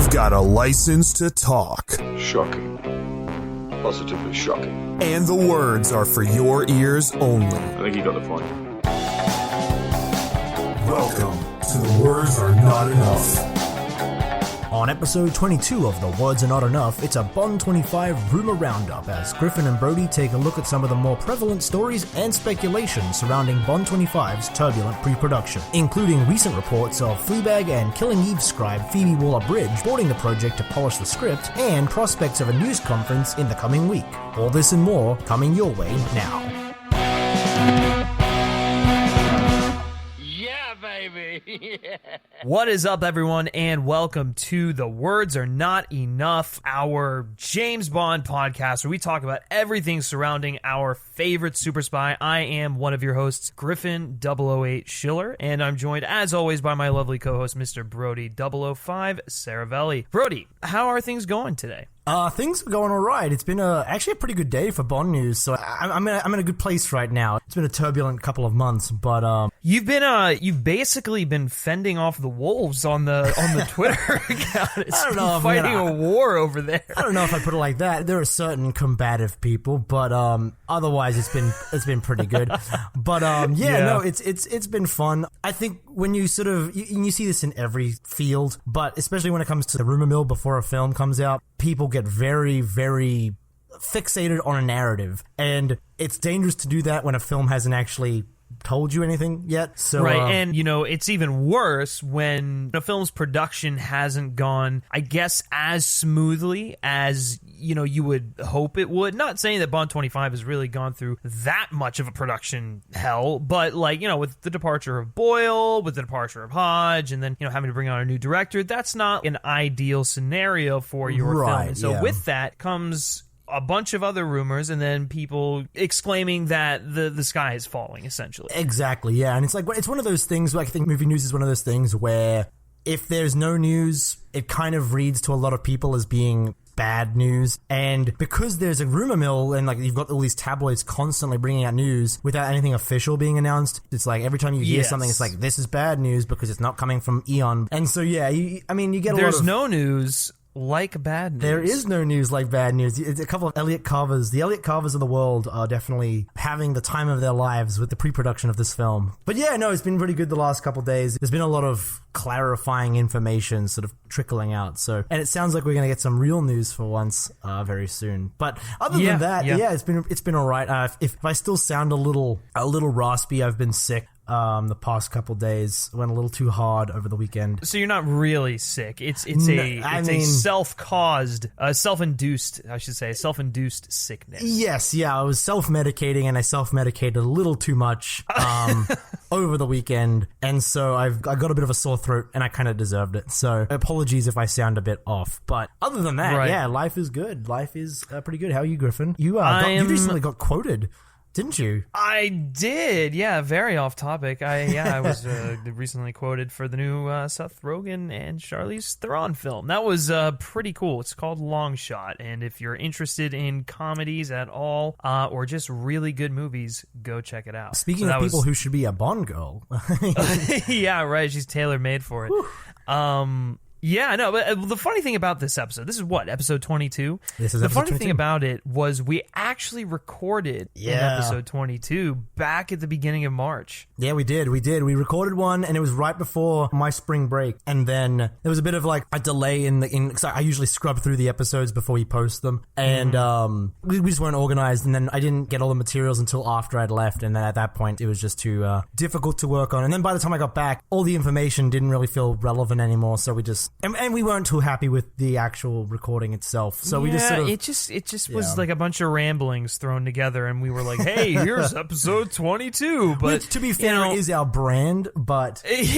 We've got a license to talk. Shocking. Positively shocking. And the words are for your ears only. I think you got the point. Welcome to The Words Are Not Enough. On episode 22 of The Words Are Not Enough, it's a Bond 25 rumor roundup as Griffin and Brody take a look at some of the more prevalent stories and speculation surrounding Bond 25's turbulent pre-production, including recent reports of Fleabag and Killing Eve scribe Phoebe Waller-Bridge boarding the project to polish the script, and prospects of a news conference in the coming week. All this and more coming your way now. What is up, everyone, and welcome to The Words Are Not Enough, our James Bond podcast where we talk about everything surrounding our favorite super spy. I am one of your hosts, Griffin 008 Schiller, and I'm joined, as always, by my lovely co-host, Mr. Brody 005 Saravelli. Brody, how are things going today? Things are going all right. It's been actually a pretty good day for Bond news, so I'm in a good place right now. It's been a turbulent couple of months, but you've basically been fending off the wolves on the Twitter account. It's I don't know, fighting a war over there. I don't know if I put it like that. There are certain combative people, but otherwise it's been pretty good. But no, it's been fun. I think when you sort of you see this in every field, but especially when it comes to the rumor mill before a film comes out, people get very, very fixated on a narrative, and it's dangerous to do that when a film hasn't actually told you anything yet. So right, and it's even worse when a film's production hasn't gone, I guess, as smoothly as you would hope it would. Not saying that Bond 25 has really gone through that much of a production hell, but with the departure of Boyle, with the departure of Hodge, and then having to bring on a new director, that's not an ideal scenario for your film. And so with that comes a bunch of other rumors, and then people exclaiming that the sky is falling, essentially. Exactly, yeah. And it's one of those things where I think movie news is one of those things where if there's no news, it kind of reads to a lot of people as being bad news. And because there's a rumor mill and you've got all these tabloids constantly bringing out news without anything official being announced, it's like every time you hear something, it's like, this is bad news because it's not coming from Eon. And so, yeah, you get a lot of... There's no news like bad news. There is no news like bad news. It's a couple of Elliot Carvers. The Elliot Carvers of the world are definitely having the time of their lives with the pre-production of this film. But yeah, no, it's been pretty good the last couple of days. There's been a lot of clarifying information sort of trickling out. So, and it sounds like we're going to get some real news for once very soon. But other than that, it's been all right. If I still sound a little raspy, I've been sick. The past couple days went a little too hard over the weekend. So you're not really sick. It's a self-caused, self-induced sickness. Yes, yeah. I was self-medicating, and I self-medicated a little too much over the weekend, and so I got a bit of a sore throat, and I kind of deserved it. So apologies if I sound a bit off. But other than that, yeah, life is good. Life is pretty good. How are you, Griffin? You recently got quoted, didn't you? I did, yeah. Very off topic. I was recently quoted for the new Seth Rogen and Charlize Theron film. That was pretty cool. It's called Long Shot, and if you're interested in comedies at all, or just really good movies, go check it out. Speaking of people who should be a Bond girl. Yeah, right. She's tailor-made for it. Yeah, no, but the funny thing about this episode, this is what, episode 22? This is the episode funny 22. thing about it was we actually recorded in episode 22 back at the beginning of March. Yeah, we did. We recorded one, and it was right before my spring break. And then there was a bit of a delay cause I usually scrub through the episodes before we post them. And we just weren't organized, and then I didn't get all the materials until after I'd left. And then at that point, it was just too difficult to work on. And then by the time I got back, all the information didn't really feel relevant anymore. So we just... And we weren't too happy with the actual recording itself. So we just sort of... it just was like a bunch of ramblings thrown together, and we were like, hey, here's episode 22. But which, to be fair, is our brand, but... Is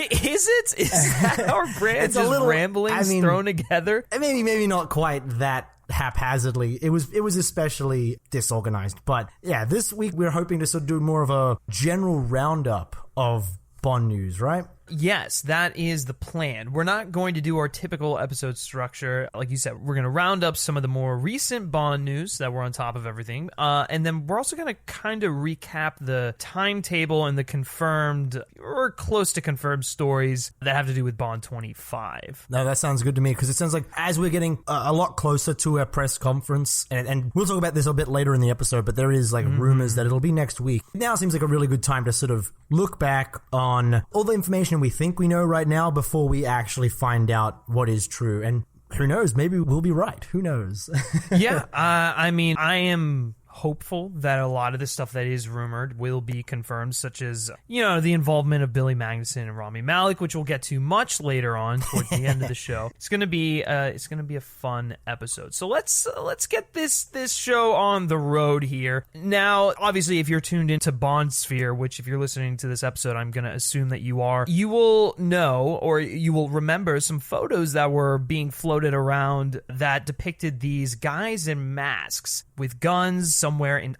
it? Is that our brand? It's just a little... ramblings thrown together? Maybe not quite that haphazardly. It was especially disorganized. But yeah, this week we're hoping to sort of do more of a general roundup of Bond news, right? Yes, that is the plan. We're not going to do our typical episode structure. Like you said, we're going to round up some of the more recent Bond news that we're on top of everything. And then we're also going to kind of recap the timetable and the confirmed or close to confirmed stories that have to do with Bond 25. No, that sounds good to me, because it sounds like as we're getting a lot closer to our press conference, and we'll talk about this a bit later in the episode, but there is like rumors that it'll be next week. Now seems like a really good time to sort of look back on all the information we think we know right now before we actually find out what is true. And who knows, maybe we'll be right. Who knows? Yeah, I mean, I am hopeful that a lot of the stuff that is rumored will be confirmed, such as, you know, the involvement of Billy Magnussen and Rami Malek, which we'll get to much later on towards the end of the show. It's gonna be a fun episode. So let's get this show on the road here. Now, obviously, if you're tuned into Bond Sphere, which if you're listening to this episode, I'm gonna assume that you are, you will know, or you will remember some photos that were being floated around that depicted these guys in masks with guns somewhere in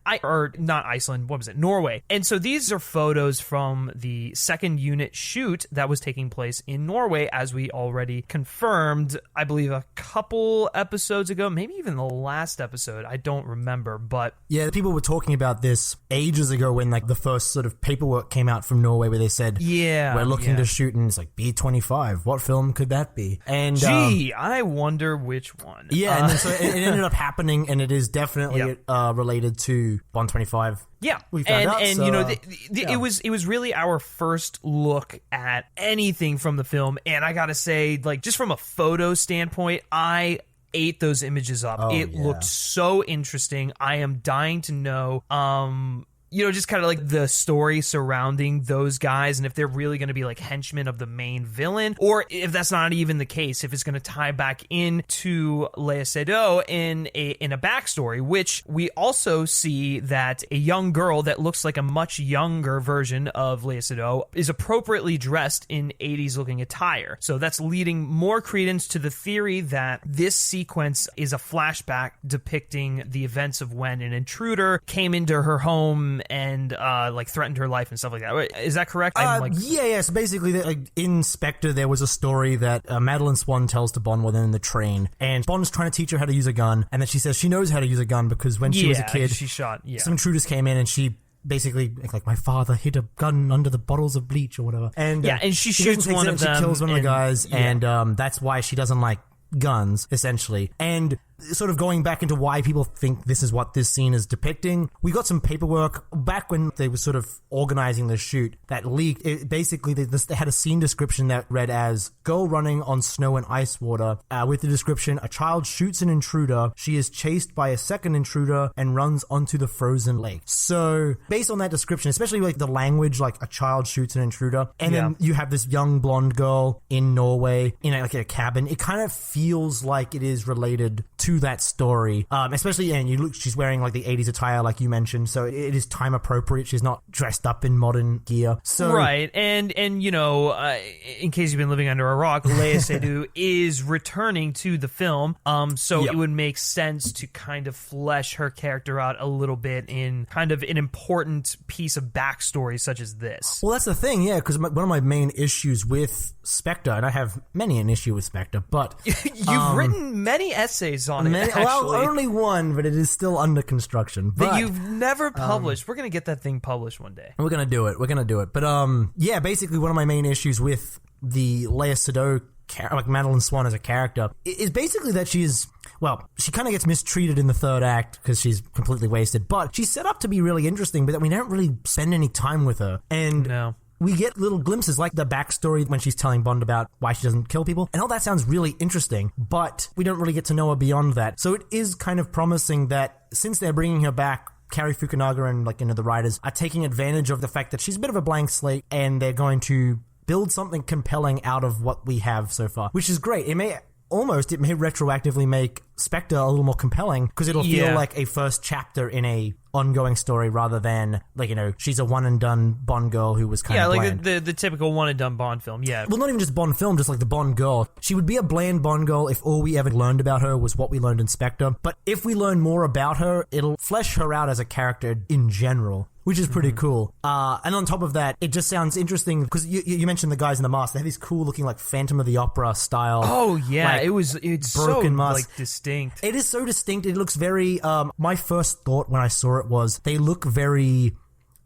not Iceland, what was it? Norway. And so these are photos from the second unit shoot that was taking place in Norway, as we already confirmed, I believe a couple episodes ago, maybe even the last episode. I don't remember, but yeah, people were talking about this ages ago when like the first sort of paperwork came out from Norway where they said, we're looking to shoot, and it's like B-25. What film could that be? And I wonder which one. Yeah, and then so it ended up happening, and it is definitely related to Bond 25. Yeah, we found out, and so, you know, it was really our first look at anything from the film, and I gotta say, like, just from a photo standpoint, I ate those images up. It looked so interesting. I am dying to know. You know, just kind of like the story surrounding those guys, and if they're really going to be like henchmen of the main villain, or if that's not even the case, if it's going to tie back into Léa Seydoux in a backstory, which we also see that a young girl that looks like a much younger version of Léa Seydoux is appropriately dressed in 80s looking attire. So that's leading more credence to the theory that this sequence is a flashback depicting the events of when an intruder came into her home and like threatened her life and stuff like that. Is that correct? Yeah. So basically, in Spectre, there was a story that Madeline Swan tells to Bond while they're in the train, and Bond's trying to teach her how to use a gun, and then she says she knows how to use a gun because when she was a kid, she shot. Yeah. Some intruders came in, and she basically, like, my father hid a gun under the bottles of bleach or whatever. And and she shoots one of them. She kills one of the guys, and that's why she doesn't like guns, essentially. And sort of going back into why people think this is what this scene is depicting, we got some paperwork back when they were sort of organizing the shoot that leaked. Basically, they had a scene description that read as girl running on snow and ice water, with the description, a child shoots an intruder, she is chased by a second intruder and runs onto the frozen lake. So based on that description, especially like the language, like a child shoots an intruder, and then you have this young blonde girl in Norway in like a cabin, it kind of feels like it is related to that story, especially, and you look, she's wearing like the 80s attire like you mentioned, so it is time appropriate. She's not dressed up in modern gear, so right. And you know, in case you've been living under a rock, Léa Seydoux is returning to the film, so it would make sense to kind of flesh her character out a little bit in kind of an important piece of backstory such as this. Well, that's the thing, because one of my main issues with Spectre, and I have many an issue with Spectre, but you've written many essays on it. Well, only one, but it is still under construction. But that you've never published. We're going to get that thing published one day. We're going to do it. But basically one of my main issues with the Léa Seydoux, like Madeline Swan as a character, is basically that she kind of gets mistreated in the third act because she's completely wasted. But she's set up to be really interesting, but that we don't really spend any time with her. And we get little glimpses, like the backstory when she's telling Bond about why she doesn't kill people. And all that sounds really interesting, but we don't really get to know her beyond that. So it is kind of promising that since they're bringing her back, Cary Fukunaga and the writers are taking advantage of the fact that she's a bit of a blank slate, and they're going to build something compelling out of what we have so far, which is great. It may retroactively make Spectre a little more compelling because it'll feel like a first chapter in a ongoing story rather than she's a one and done Bond girl who was kind of bland. Like the typical one and done Bond film. Well, not even just Bond film, just like the Bond girl. She would be a bland Bond girl if all we ever learned about her was what we learned in Spectre. But if we learn more about her, it'll flesh her out as a character in general, which is pretty cool. And on top of that, it just sounds interesting because you mentioned the guys in the mask. They have these cool looking like Phantom of the Opera style. Oh yeah, like, it's broken so mask. like distinct. It is so distinct. It looks very. My first thought when I saw it was they look very.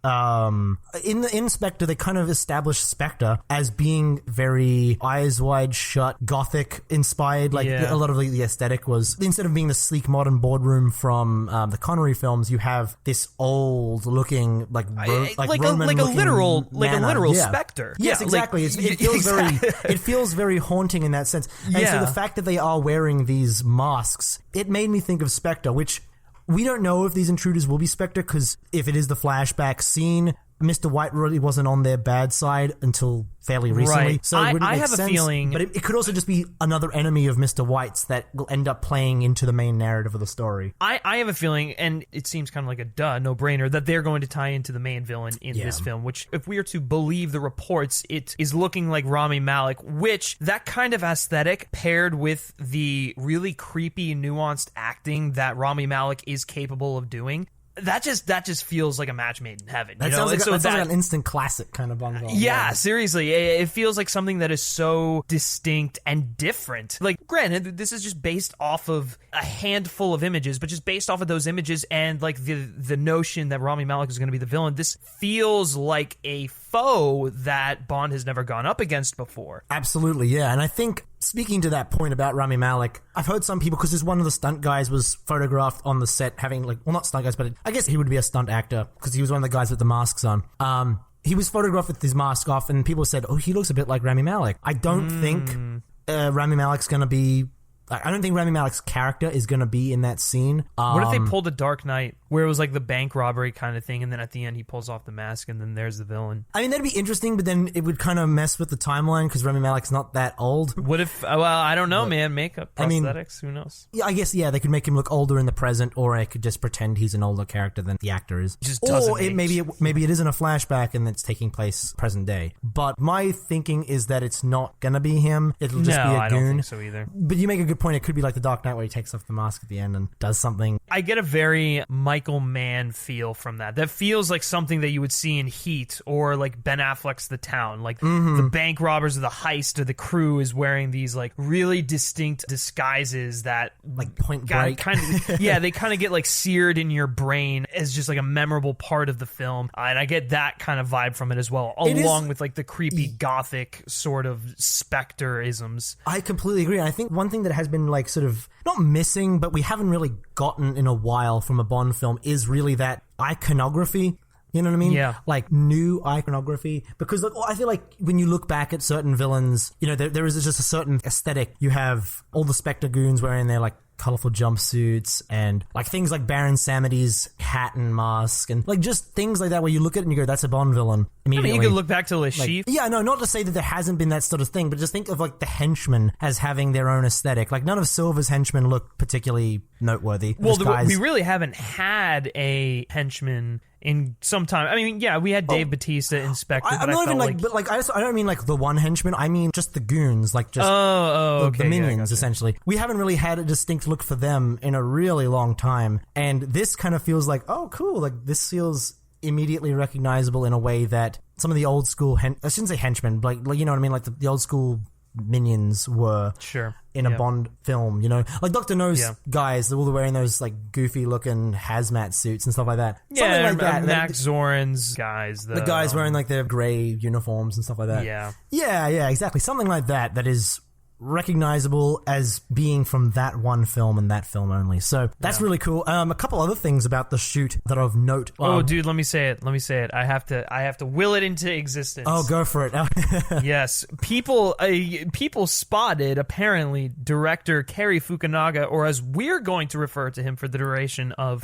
In Spectre, they kind of established Spectre as being very eyes wide shut, gothic inspired. Like a lot of the aesthetic was, instead of being the sleek modern boardroom from the Connery films, you have this old looking like a literal Spectre. Yes, exactly. It feels it feels very haunting in that sense. And so the fact that they are wearing these masks, it made me think of Spectre, which. We don't know if these intruders will be Spectre, because if it is the flashback scene, Mr. White really wasn't on their bad side until fairly recently. Right. So it wouldn't make sense. I have a feeling... But it could also just be another enemy of Mr. White's that will end up playing into the main narrative of the story. I have a feeling, and it seems kind of like a no-brainer, that they're going to tie into the main villain in this film, which, if we are to believe the reports, it is looking like Rami Malek, which, that kind of aesthetic, paired with the really creepy, nuanced acting that Rami Malek is capable of doing, that just feels like a match made in heaven. That sounds like an instant classic kind of Bond film. Yeah, seriously. It feels like something that is so distinct and different. Like, granted, this is just based off of a handful of images, but just based off of those images and like the notion that Rami Malek is going to be the villain, this feels like a foe that Bond has never gone up against before. Absolutely, yeah. And I think, speaking to that point about Rami Malek, I've heard some people, because one of the stunt guys was photographed on the set having, like, well, not stunt guys, but I guess he would be a stunt actor, because he was one of the guys with the masks on. He was photographed with his mask off, and people said, oh, he looks a bit like Rami Malek. I don't think Rami Malek's going to be... I don't think Rami Malek's character is going to be in that scene. What if they pulled a Dark Knight, where it was like the bank robbery kind of thing, and then at the end he pulls off the mask, and then there's the villain? I mean, that'd be interesting, but then it would kind of mess with the timeline, because Rami Malek's not that old. What if... Well, I don't know, man. Makeup, prosthetics, who knows? Yeah, I guess, they could make him look older in the present, or I could just pretend he's an older character than the actor is. Or maybe it isn't a flashback, and it's taking place present day. But my thinking is that it's not going to be him. It'll just be a goon. I don't think so either. But you make a good point. It could be like the Dark Knight, where he takes off the mask at the end and does something. I get a very Michael Mann feel from that. That feels like something that you would see in Heat, or like Ben Affleck's The Town. Like the bank robbers of the heist, or the crew is wearing these like really distinct disguises that like Point Break. They kind of get like seared in your brain as just like a memorable part of the film. And I get that kind of vibe from it as well, along with like the creepy gothic sort of Spectre-isms. I completely agree. I think one thing that has been like sort of not missing, but we haven't really gotten in a while from a Bond film is really that iconography. You know what I mean? Yeah. Like new iconography. Because like, I feel like when you look back at certain villains, there is just a certain aesthetic. You have all the Spectre goons wearing their like colorful jumpsuits, and like things like Baron Samity's hat and mask, and like just things like that where you look at it and you go, that's a Bond villain immediately. I mean, you could look back to Le Chiffre. Not to say that there hasn't been that sort of thing, but just think of like the henchmen as having their own aesthetic. Like none of Silver's henchmen look particularly noteworthy. Well, we really haven't had a henchman in some time. I mean, yeah, we had Dave Bautista in Spectre, I don't mean like the one henchman. I mean just the goons, like just the minions, essentially. We haven't really had a distinct look for them in a really long time, and this kind of feels like, oh, cool. Like this feels immediately recognizable in a way that some of the old school I shouldn't say henchmen, but like you know what I mean, like the old school minions were in a Bond film, like Dr. No's guys, they're all wearing those like goofy looking hazmat suits and stuff like that. Yeah, something like that. Max Zorin's guys, the guys wearing like their gray uniforms and stuff like that. Yeah, exactly. Something like that is recognizable as being from that one film and that film only. So that's really cool. A couple other things about the shoot that are of note. Dude, let me say it. I have to will it into existence. Oh, go for it. Yes. People spotted, apparently, director Cary Fukunaga, or as we're going to refer to him for the duration of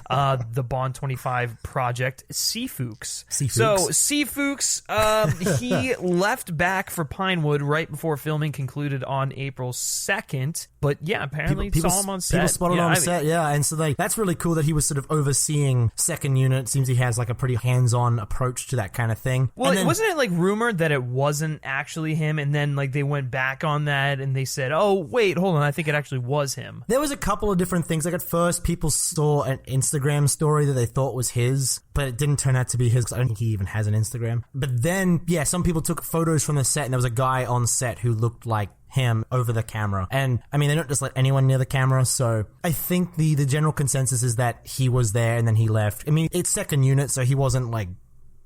the Bond 25 project, C-Fuchs. So C-Fuchs, he left back for Pinewood right before filming concluded on April 2nd, but yeah, apparently people saw him on set. People spotted on set, yeah, and so that's really cool that he was sort of overseeing second unit. Seems he has like a pretty hands-on approach to that kind of thing. Well, wasn't it like rumored that it wasn't actually him, and then like they went back on that and they said, oh wait, hold on, I think it actually was him. There was a couple of different things. Like at first, people saw an Instagram story that they thought was his, but it didn't turn out to be his. I don't think he even has an Instagram. But then, yeah, some people took photos from the set, and there was a guy on set who looked like him over the camera. And I mean, they don't just let anyone near the camera, so I think the general consensus is that he was there and then he left. I mean, it's second unit, so he wasn't like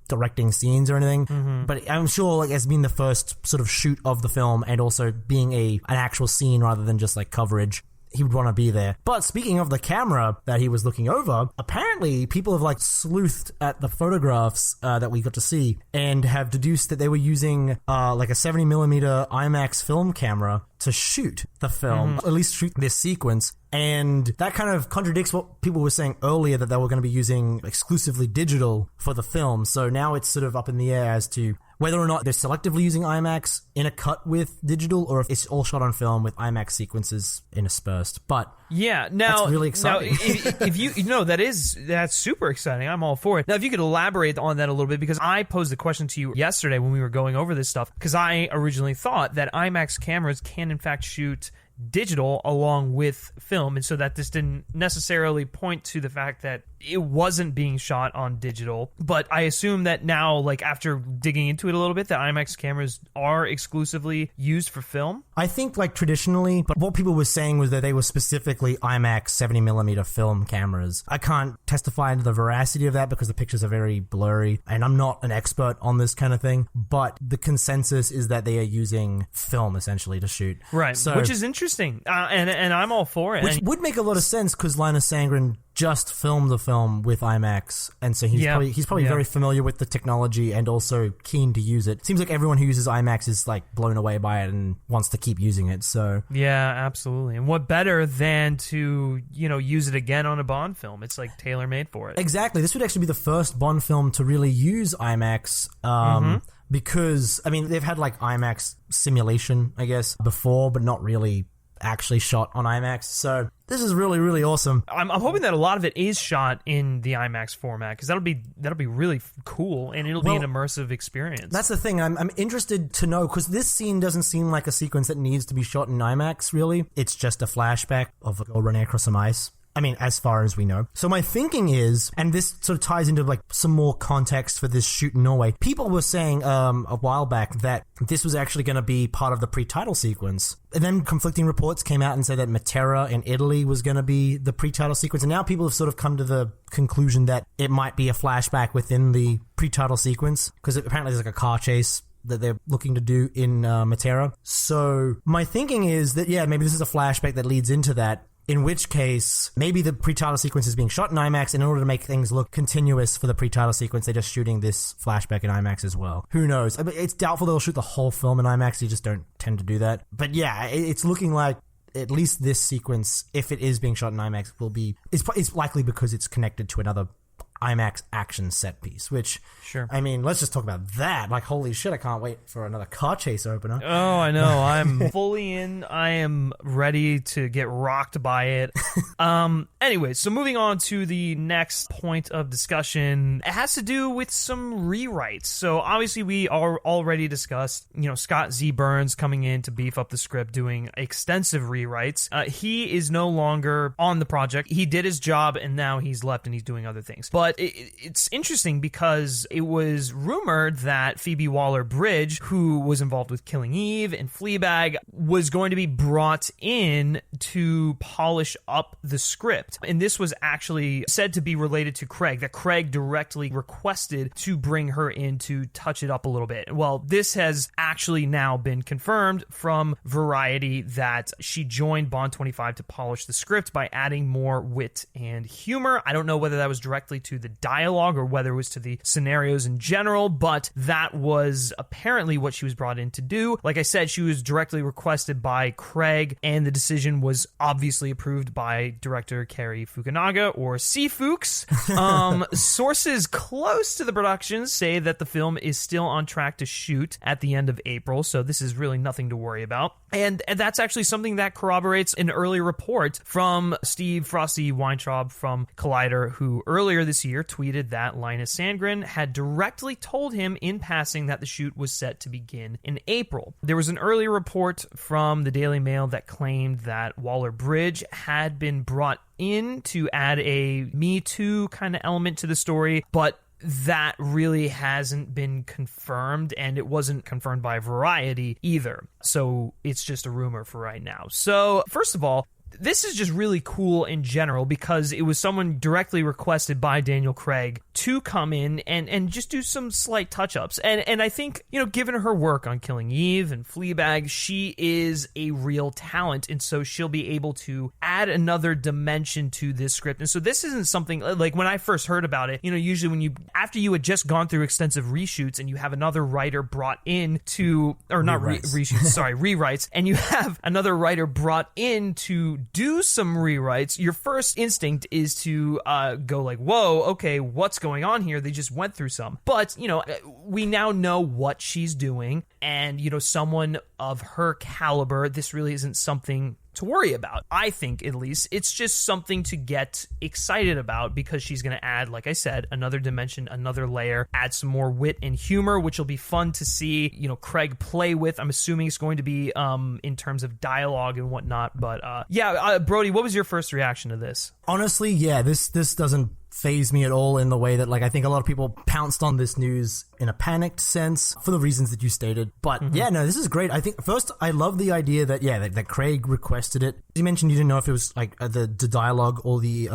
directing scenes or anything, but I'm sure like as being the first sort of shoot of the film and also being an actual scene rather than just like coverage, he would want to be there. But speaking of the camera that he was looking over, apparently people have like sleuthed at the photographs that we got to see and have deduced that they were using like a 70mm IMAX film camera to shoot the film, at least shoot this sequence. And that kind of contradicts what people were saying earlier, that they were going to be using exclusively digital for the film. So now it's sort of up in the air as to whether or not they're selectively using IMAX in a cut with digital, or if it's all shot on film with IMAX sequences interspersed. But yeah, now that's really exciting. Now, if you know, that's super exciting. I'm all for it. Now, if you could elaborate on that a little bit, because I posed the question to you yesterday when we were going over this stuff, because I originally thought that IMAX cameras can in fact shoot digital along with film, and so that this didn't necessarily point to the fact that it wasn't being shot on digital. But I assume that now, like after digging into it a little bit, that IMAX cameras are exclusively used for film. I think like traditionally, but what people were saying was that they were specifically IMAX 70mm film cameras. I can't testify to the veracity of that because the pictures are very blurry and I'm not an expert on this kind of thing, but the consensus is that they are using film essentially to shoot. Right, so, which is interesting, and I'm all for it. Which would make a lot of sense because Linus Sandgren just filmed the film with IMAX, and so he's probably very familiar with the technology and also keen to use it. Seems like everyone who uses IMAX is like blown away by it and wants to keep using it. So yeah, absolutely. And what better than to use it again on a Bond film? It's like tailor made for it. Exactly. This would actually be the first Bond film to really use IMAX. Because I mean they've had like IMAX simulation, I guess, before, but not really actually shot on IMAX. So this is really, really awesome. I'm hoping that a lot of it is shot in the IMAX format, because that'll be really cool, and it'll be an immersive experience. That's the thing. I'm interested to know, because this scene doesn't seem like a sequence that needs to be shot in IMAX, really. It's just a flashback of a girl running across some ice. I mean, as far as we know. So my thinking is, and this sort of ties into like some more context for this shoot in Norway. People were saying a while back that this was actually going to be part of the pre-title sequence. And then conflicting reports came out and said that Matera in Italy was going to be the pre-title sequence. And now people have sort of come to the conclusion that it might be a flashback within the pre-title sequence, because apparently there's like a car chase that they're looking to do in Matera. So my thinking is that, yeah, maybe this is a flashback that leads into that. In which case, maybe the pre-title sequence is being shot in IMAX, and in order to make things look continuous for the pre-title sequence, they're just shooting this flashback in IMAX as well. Who knows? I mean, it's doubtful they'll shoot the whole film in IMAX. You just don't tend to do that. But yeah, it's looking like at least this sequence, if it is being shot in IMAX, will be... It's likely because it's connected to another IMAX action set piece, which, sure. I mean, let's just talk about that. Like, holy shit, I can't wait for another car chase opener. Oh, I know. I'm fully in. I am ready to get rocked by it. Anyway, so moving on to the next point of discussion, it has to do with some rewrites. So obviously we are already discussed, Scott Z. Burns coming in to beef up the script, doing extensive rewrites. He is no longer on the project. He did his job and now he's left and he's doing other things. But it's interesting because it was rumored that Phoebe Waller-Bridge, who was involved with Killing Eve and Fleabag, was going to be brought in to polish up the script. And this was actually said to be related to Craig, that Craig directly requested to bring her in to touch it up a little bit. Well, this has actually now been confirmed from Variety that she joined Bond 25 to polish the script by adding more wit and humor. I don't know whether that was directly to the dialogue or whether it was to the scenarios in general, but that was apparently what she was brought in to do. Like I said, she was directly requested by Craig, and the decision was obviously approved by director Cary Fukunaga, or C-Fuks. Sources close to the production say that the film is still on track to shoot at the end of April, so this is really nothing to worry about. And that's actually something that corroborates an early report from Steve Frosty Weintraub from Collider, who earlier this year tweeted that Linus Sandgren had directly told him in passing that the shoot was set to begin in April. There was an earlier report from the Daily Mail that claimed that Waller-Bridge had been brought in to add a Me Too kind of element to the story, but that really hasn't been confirmed, and it wasn't confirmed by Variety either. So it's just a rumor for right now. So first of all, this is just really cool in general because it was someone directly requested by Daniel Craig to come in and just do some slight touch-ups. And I think, given her work on Killing Eve and Fleabag, she is a real talent, and so she'll be able to add another dimension to this script. And so this isn't something, like when I first heard about it, usually after you had just gone through extensive reshoots and you have another writer brought in to, or not reshoots, sorry, rewrites, and you have another writer brought in to do some rewrites, your first instinct is to go like, whoa, okay, what's going on here? They just went through some. But, we now know what she's doing, and, someone of her caliber, this really isn't something to worry about. I think, at least, it's just something to get excited about because she's going to add, like I said, another dimension, another layer, add some more wit and humor, which will be fun to see, Craig play with. I'm assuming it's going to be in terms of dialogue and whatnot. But Brody, what was your first reaction to this? Honestly, yeah, this doesn't faze me at all in the way that, I think a lot of people pounced on this news in a panicked sense for the reasons that you stated. But yeah, no, this is great. I think first, I love the idea that, that Craig requested it. You mentioned you didn't know if it was the dialogue or the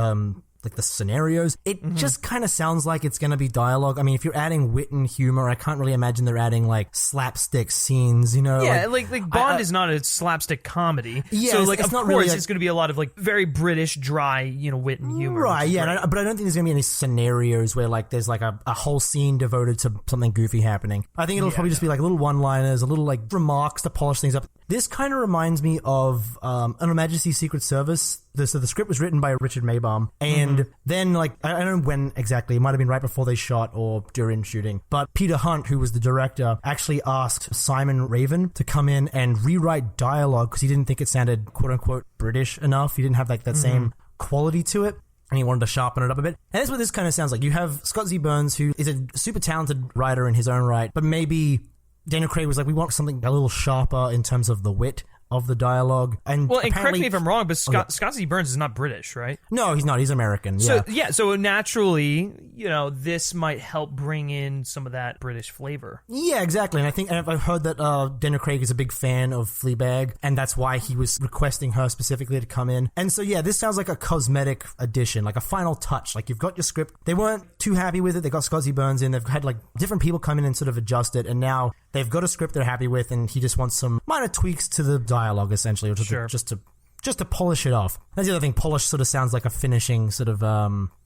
the scenarios. It just kind of sounds like it's going to be dialogue. I mean, if you're adding wit and humor, I can't really imagine they're adding slapstick scenes, Yeah, like Bond is not a slapstick comedy. Yeah, so it's not really it's going to be a lot of very British, dry, wit and humor. Right, yeah, but I don't think there's going to be any scenarios where there's a whole scene devoted to something goofy happening. I think it'll probably just be little one-liners, a little remarks to polish things up. This kind of reminds me of An Her Majesty's Secret Service. So the script was written by Richard Maybaum, and then I don't know when exactly, it might have been right before they shot or during shooting, but Peter Hunt, who was the director, actually asked Simon Raven to come in and rewrite dialogue because he didn't think it sounded quote-unquote British enough. He didn't have that same quality to it, and he wanted to sharpen it up a bit. And that's what this kind of sounds like. You have Scott Z. Burns, who is a super talented writer in his own right, but maybe Daniel Craig was we want something a little sharper in terms of the wit of the dialogue. And correct me if I'm wrong, but Scott Z. Burns is not British, right? No, he's not. He's American. So naturally, this might help bring in some of that British flavor. Yeah, exactly. And I think I've heard that Daniel Craig is a big fan of Fleabag, and that's why he was requesting her specifically to come in. And so, yeah, this sounds like a cosmetic addition, like a final touch. You've got your script. They weren't too happy with it. They got Scott Z. Burns in. They've had different people come in and sort of adjust it, and now they've got a script they're happy with, and he just wants some minor tweaks to the dialogue, essentially, or just to polish it off. That's the other thing. Polish sort of sounds like a finishing sort of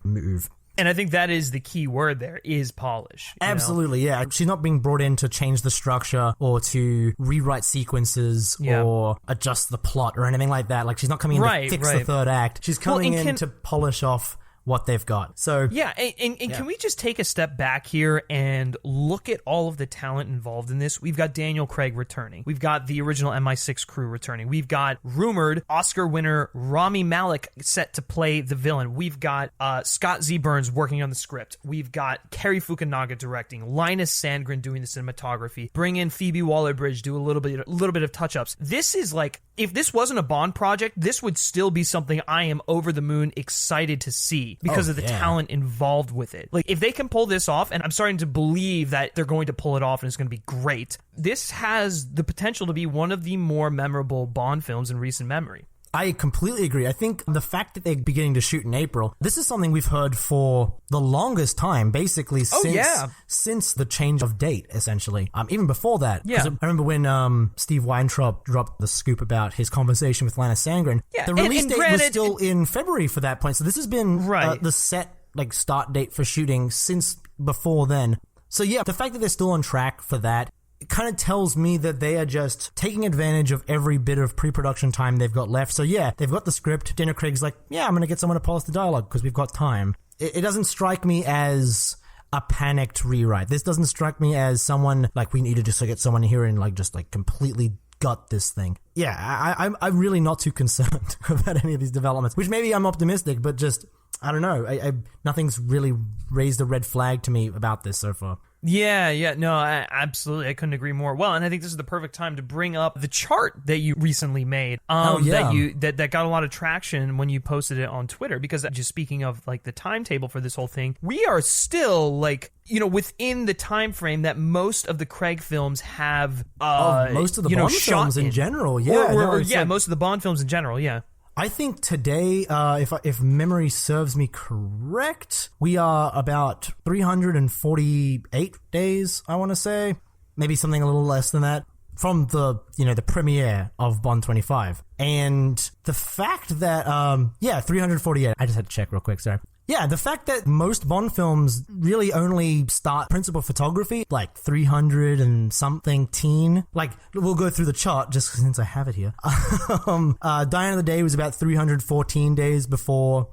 move. And I think that is the key word there, is polish. Absolutely, yeah. She's not being brought in to change the structure or to rewrite sequences or adjust the plot or anything like that. She's not coming in to fix the third act. She's coming in to polish off what they've got. So and can we just take a step back here and look at all of the talent involved in this? We've got Daniel Craig returning. We've got the original MI6 crew returning. We've got rumored Oscar winner Rami Malek set to play the villain. We've got Scott Z. Burns working on the script. We've got Cary Fukunaga directing, Linus Sandgren doing the cinematography, bring in Phoebe Waller-Bridge, do a little bit of touch-ups. This is if this wasn't a Bond project, this would still be something I am over the moon excited to see because of the talent involved with it. If they can pull this off, and I'm starting to believe that they're going to pull it off and it's going to be great, this has the potential to be one of the more memorable Bond films in recent memory. I completely agree. I think the fact that they're beginning to shoot in April, this is something we've heard for the longest time, basically since the change of date, essentially. Even before that. Yeah. I remember when Steve Weintraub dropped the scoop about his conversation with Linus Sandgren. Yeah. The release date was still in February for that point. So this has been the set like start date for shooting since before then. So yeah, the fact that they're still on track for that, it kind of tells me that they are just taking advantage of every bit of pre-production time they've got left. So yeah, they've got the script. Daniel Craig's like, yeah, I'm going to get someone to polish the dialogue because we've got time. It doesn't strike me as a panicked rewrite. This doesn't strike me as someone like, we need to just get someone here and like just like completely gut this thing. Yeah, I'm really not too concerned about any of these developments, which maybe I'm optimistic, but just, I don't know. Nothing's really raised a red flag to me about this so far. Yeah, no, absolutely. I couldn't agree more. Well, and I think this is the perfect time to bring up the chart that you recently made. That got a lot of traction when you posted it on Twitter, because just speaking of like the timetable for this whole thing, we are still like, within the time frame that most of the Craig films have most of the Bond films in general. Yeah. Most of the Bond films in general, yeah. I think today, if memory serves me correct, we are about 348 days, I want to say. Maybe something a little less than that. From the premiere of Bond 25. And the fact that, 348. I just had to check real quick, sorry. Yeah, the fact that most Bond films really only start principal photography like 300 and something teen. Like, we'll go through the chart just since I have it here. Die of the Day was about 314 days before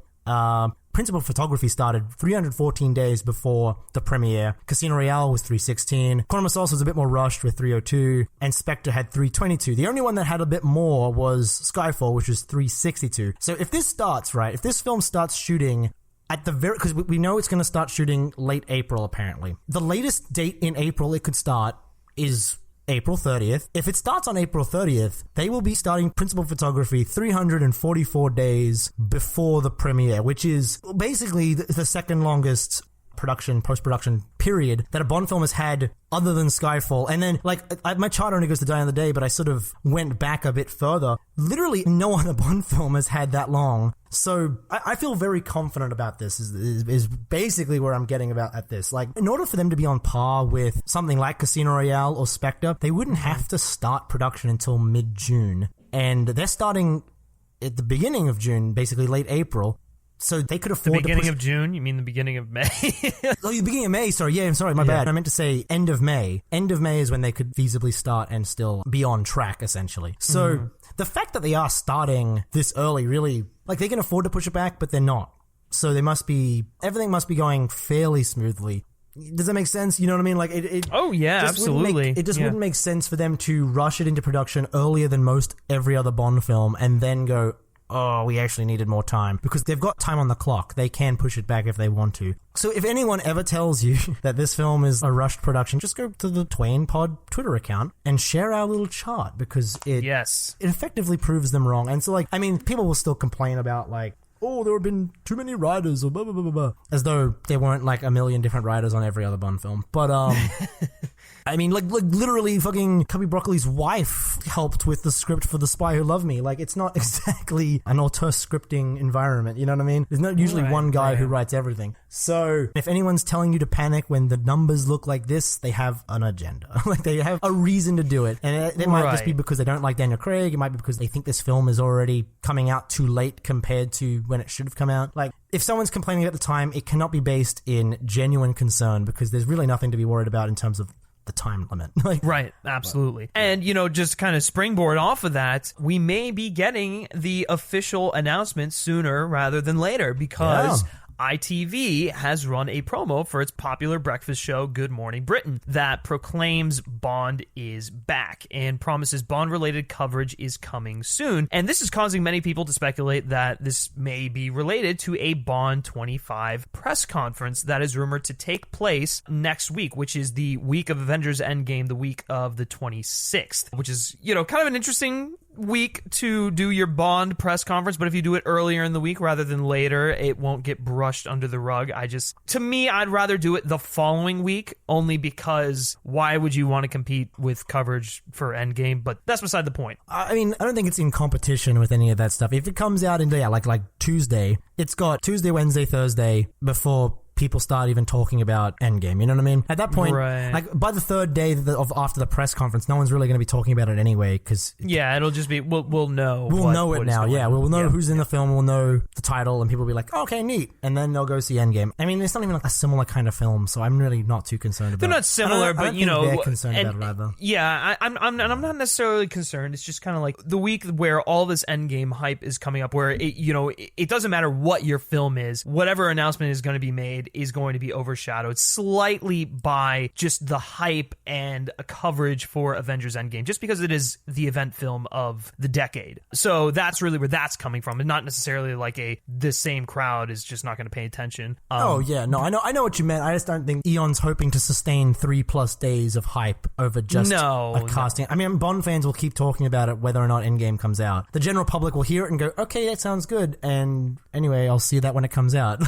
principal photography started, 314 days before the premiere. Casino Royale was 316. Quantum of Solace was a bit more rushed with 302. And Spectre had 322. The only one that had a bit more was Skyfall, which was 362. So if this film starts shooting at the very, because we know it's going to start shooting late April, apparently. The latest date in April it could start is April 30th. If it starts on April 30th, they will be starting principal photography 344 days before the premiere, which is basically the second longest post-production period that a Bond film has had other than Skyfall. And then, my chart only goes to Die on the Day, but I sort of went back a bit further. Literally, no other Bond film has had that long. So, I feel very confident about this, is basically where I'm getting about at this. Like, in order for them to be on par with something like Casino Royale or Spectre, they wouldn't have to start production until mid-June. And they're starting at the beginning of June, basically late April. So they could afford the beginning of June? You mean the beginning of May? Oh, the beginning of May. Sorry. Yeah, I'm sorry. My bad. I meant to say end of May. End of May is when they could feasibly start and still be on track, essentially. So the fact that they are starting this early, really, like, they can afford to push it back, but they're not. So everything must be going fairly smoothly. Does that make sense? You know what I mean? Like, oh, yeah, absolutely. It just wouldn't make sense for them to rush it into production earlier than most every other Bond film and then go, oh, we actually needed more time, because they've got time on the clock. They can push it back if they want to. So if anyone ever tells you that this film is a rushed production, just go to the Twain Pod Twitter account and share our little chart, because it effectively proves them wrong. And so, people will still complain about, oh, there have been too many writers, or blah, blah, blah, blah, blah. As though there weren't, a million different writers on every other Bond film. But, literally fucking Cubby Broccoli's wife helped with the script for The Spy Who Loved Me. It's not exactly an auteur scripting environment, you know what I mean? There's not usually one guy who writes everything. So, if anyone's telling you to panic when the numbers look like this, they have an agenda. They have a reason to do it. And it might just be because they don't like Daniel Craig. It might be because they think this film is already coming out too late compared to when it should have come out. If someone's complaining at the time, it cannot be based in genuine concern, because there's really nothing to be worried about in terms of the time limit. Right, absolutely. And, just kind of springboard off of that, we may be getting the official announcement sooner rather than later, because ITV has run a promo for its popular breakfast show, Good Morning Britain, that proclaims Bond is back and promises Bond-related coverage is coming soon. And this is causing many people to speculate that this may be related to a Bond 25 press conference that is rumored to take place next week, which is the week of Avengers Endgame, the week of the 26th, which is, kind of an interesting week to do your Bond press conference, but if you do it earlier in the week rather than later, it won't get brushed under the rug. To me, I'd rather do it the following week, only because why would you want to compete with coverage for Endgame? But that's beside the point. I don't think it's in competition with any of that stuff. If it comes out in like Tuesday, it's got Tuesday, Wednesday, Thursday before people start even talking about Endgame. You know what I mean? At that point, Right. like by the third day of after the press conference, no one's really going to be talking about it anyway because Yeah, it'll just be we'll know. we'll know it now. Yeah, we'll know who's in the film. We'll know the title, and people will be like, okay, neat, and then they'll go see Endgame. I mean, it's not even like a similar kind of film, so I'm really not too concerned about. They're not it. similar, I but don't you think know, they're concerned about it rather. Yeah, I'm not necessarily concerned. It's just kind of like the week where all this Endgame hype is coming up, where it doesn't matter what your film is, whatever announcement is going to be made is going to be overshadowed slightly by just the hype and a coverage for Avengers Endgame, just because it is the event film of the decade. So that's really where that's coming from, and not necessarily like the same crowd is just not going to pay attention. Oh yeah, no, I know what you meant. I just don't think Eon's hoping to sustain 3+ days of hype over just a casting. I mean, Bond fans will keep talking about it whether or not Endgame comes out. The general public will hear it and go, okay, that sounds good, and anyway, I'll see that when it comes out.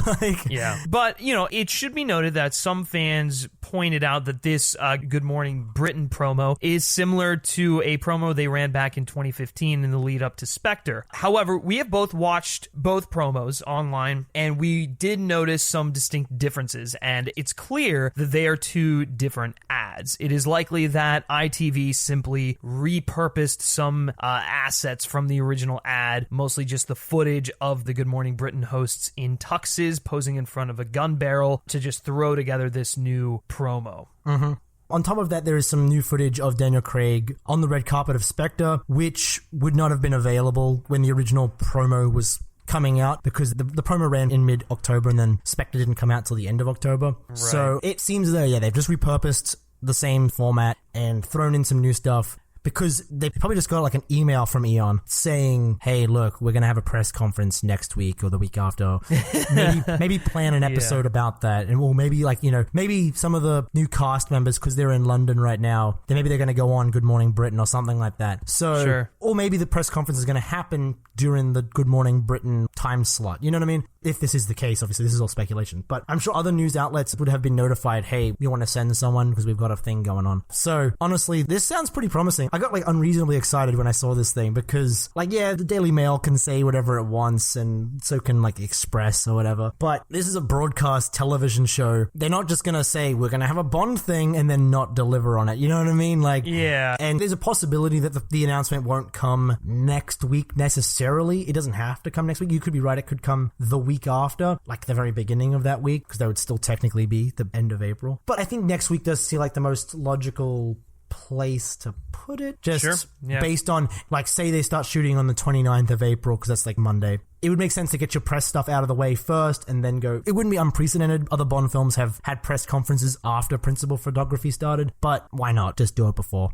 Yeah, but it should be noted that some fans pointed out that this Good Morning Britain promo is similar to a promo they ran back in 2015 in the lead up to Spectre. However, we have both watched both promos online, and we did notice some distinct differences, and it's clear that they are two different ads. It is likely that ITV simply repurposed some assets from the original ad, mostly just the footage of the Good Morning Britain hosts in tuxes posing in front of a gun barrel to just throw together this new promo. Mm-hmm. On top of that, there is some new footage of Daniel Craig on the red carpet of Spectre, which would not have been available when the original promo was coming out, because the promo ran in mid-October and then Spectre didn't come out till the end of October. Right. So it seems as though, they've just repurposed the same format and thrown in some new stuff, because they probably just got like an email from Eon saying, hey, look, we're going to have a press conference next week or the week after. maybe plan an episode about that. And or maybe maybe some of the new cast members, because they're in London right now, then maybe they're going to go on Good Morning Britain or something like that. So, sure. Or maybe the press conference is going to happen during the Good Morning Britain time slot. You know what I mean? If this is the case, obviously this is all speculation, but I'm sure other news outlets would have been notified, hey, we want to send someone because we've got a thing going on. So honestly, this sounds pretty promising. I got unreasonably excited when I saw this thing because the Daily Mail can say whatever it wants, and so can Express or whatever. But this is a broadcast television show. They're not just going to say, we're going to have a Bond thing and then not deliver on it. You know what I mean? Yeah. And there's a possibility that the announcement won't come next week necessarily. It doesn't have to come next week. You could be right. It could come the week after, the very beginning of that week, because that would still technically be the end of April. But I think next week does seem like the most logical place to put it, just based on say they start shooting on the 29th of April, because that's Monday. It would make sense to get your press stuff out of the way first and then go. It wouldn't be unprecedented. Other Bond films have had press conferences after principal photography started, but why not just do it before?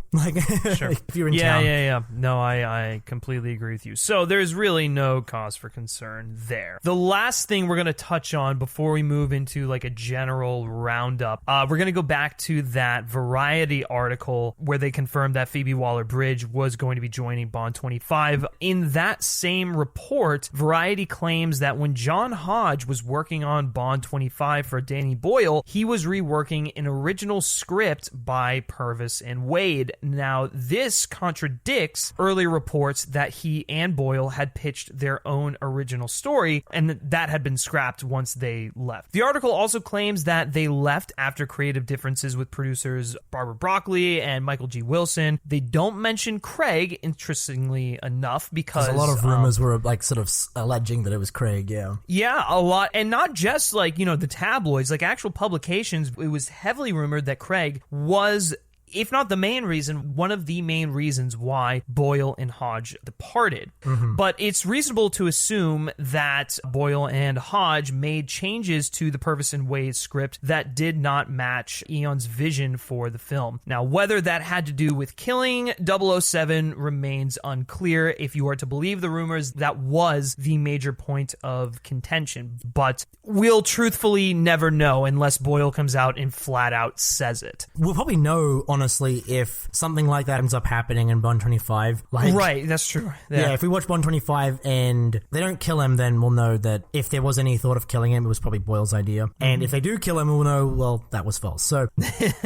Sure. If you're in town. Yeah. No, I completely agree with you. So there's really no cause for concern there. The last thing we're going to touch on before we move into a general roundup, we're going to go back to that Variety article where they confirmed that Phoebe Waller-Bridge was going to be joining Bond 25. In that same report, Variety claims that when John Hodge was working on Bond 25 for Danny Boyle, he was reworking an original script by Purvis and Wade. Now, this contradicts earlier reports that he and Boyle had pitched their own original story, and that had been scrapped once they left. The article also claims that they left after creative differences with producers Barbara Broccoli and Michael G. Wilson. They don't mention Craig, interestingly enough, because a lot of rumors were sort of alleging that it was Craig. Yeah, a lot. And not just the tabloids, actual publications. It was heavily rumored that Craig was, if not the main reason, one of the main reasons why Boyle and Hodge departed. Mm-hmm. But it's reasonable to assume that Boyle and Hodge made changes to the Purvis and Wade script that did not match Eon's vision for the film. Now, whether that had to do with killing 007 remains unclear. If you are to believe the rumors, that was the major point of contention. But we'll truthfully never know unless Boyle comes out and flat out says it. We'll probably know, honestly, if something like that ends up happening in Bond 25. Right, that's true. Yeah, if we watch Bond 25 and they don't kill him, then we'll know that if there was any thought of killing him, it was probably Boyle's idea. And if they do kill him, we'll know, well, that was false. So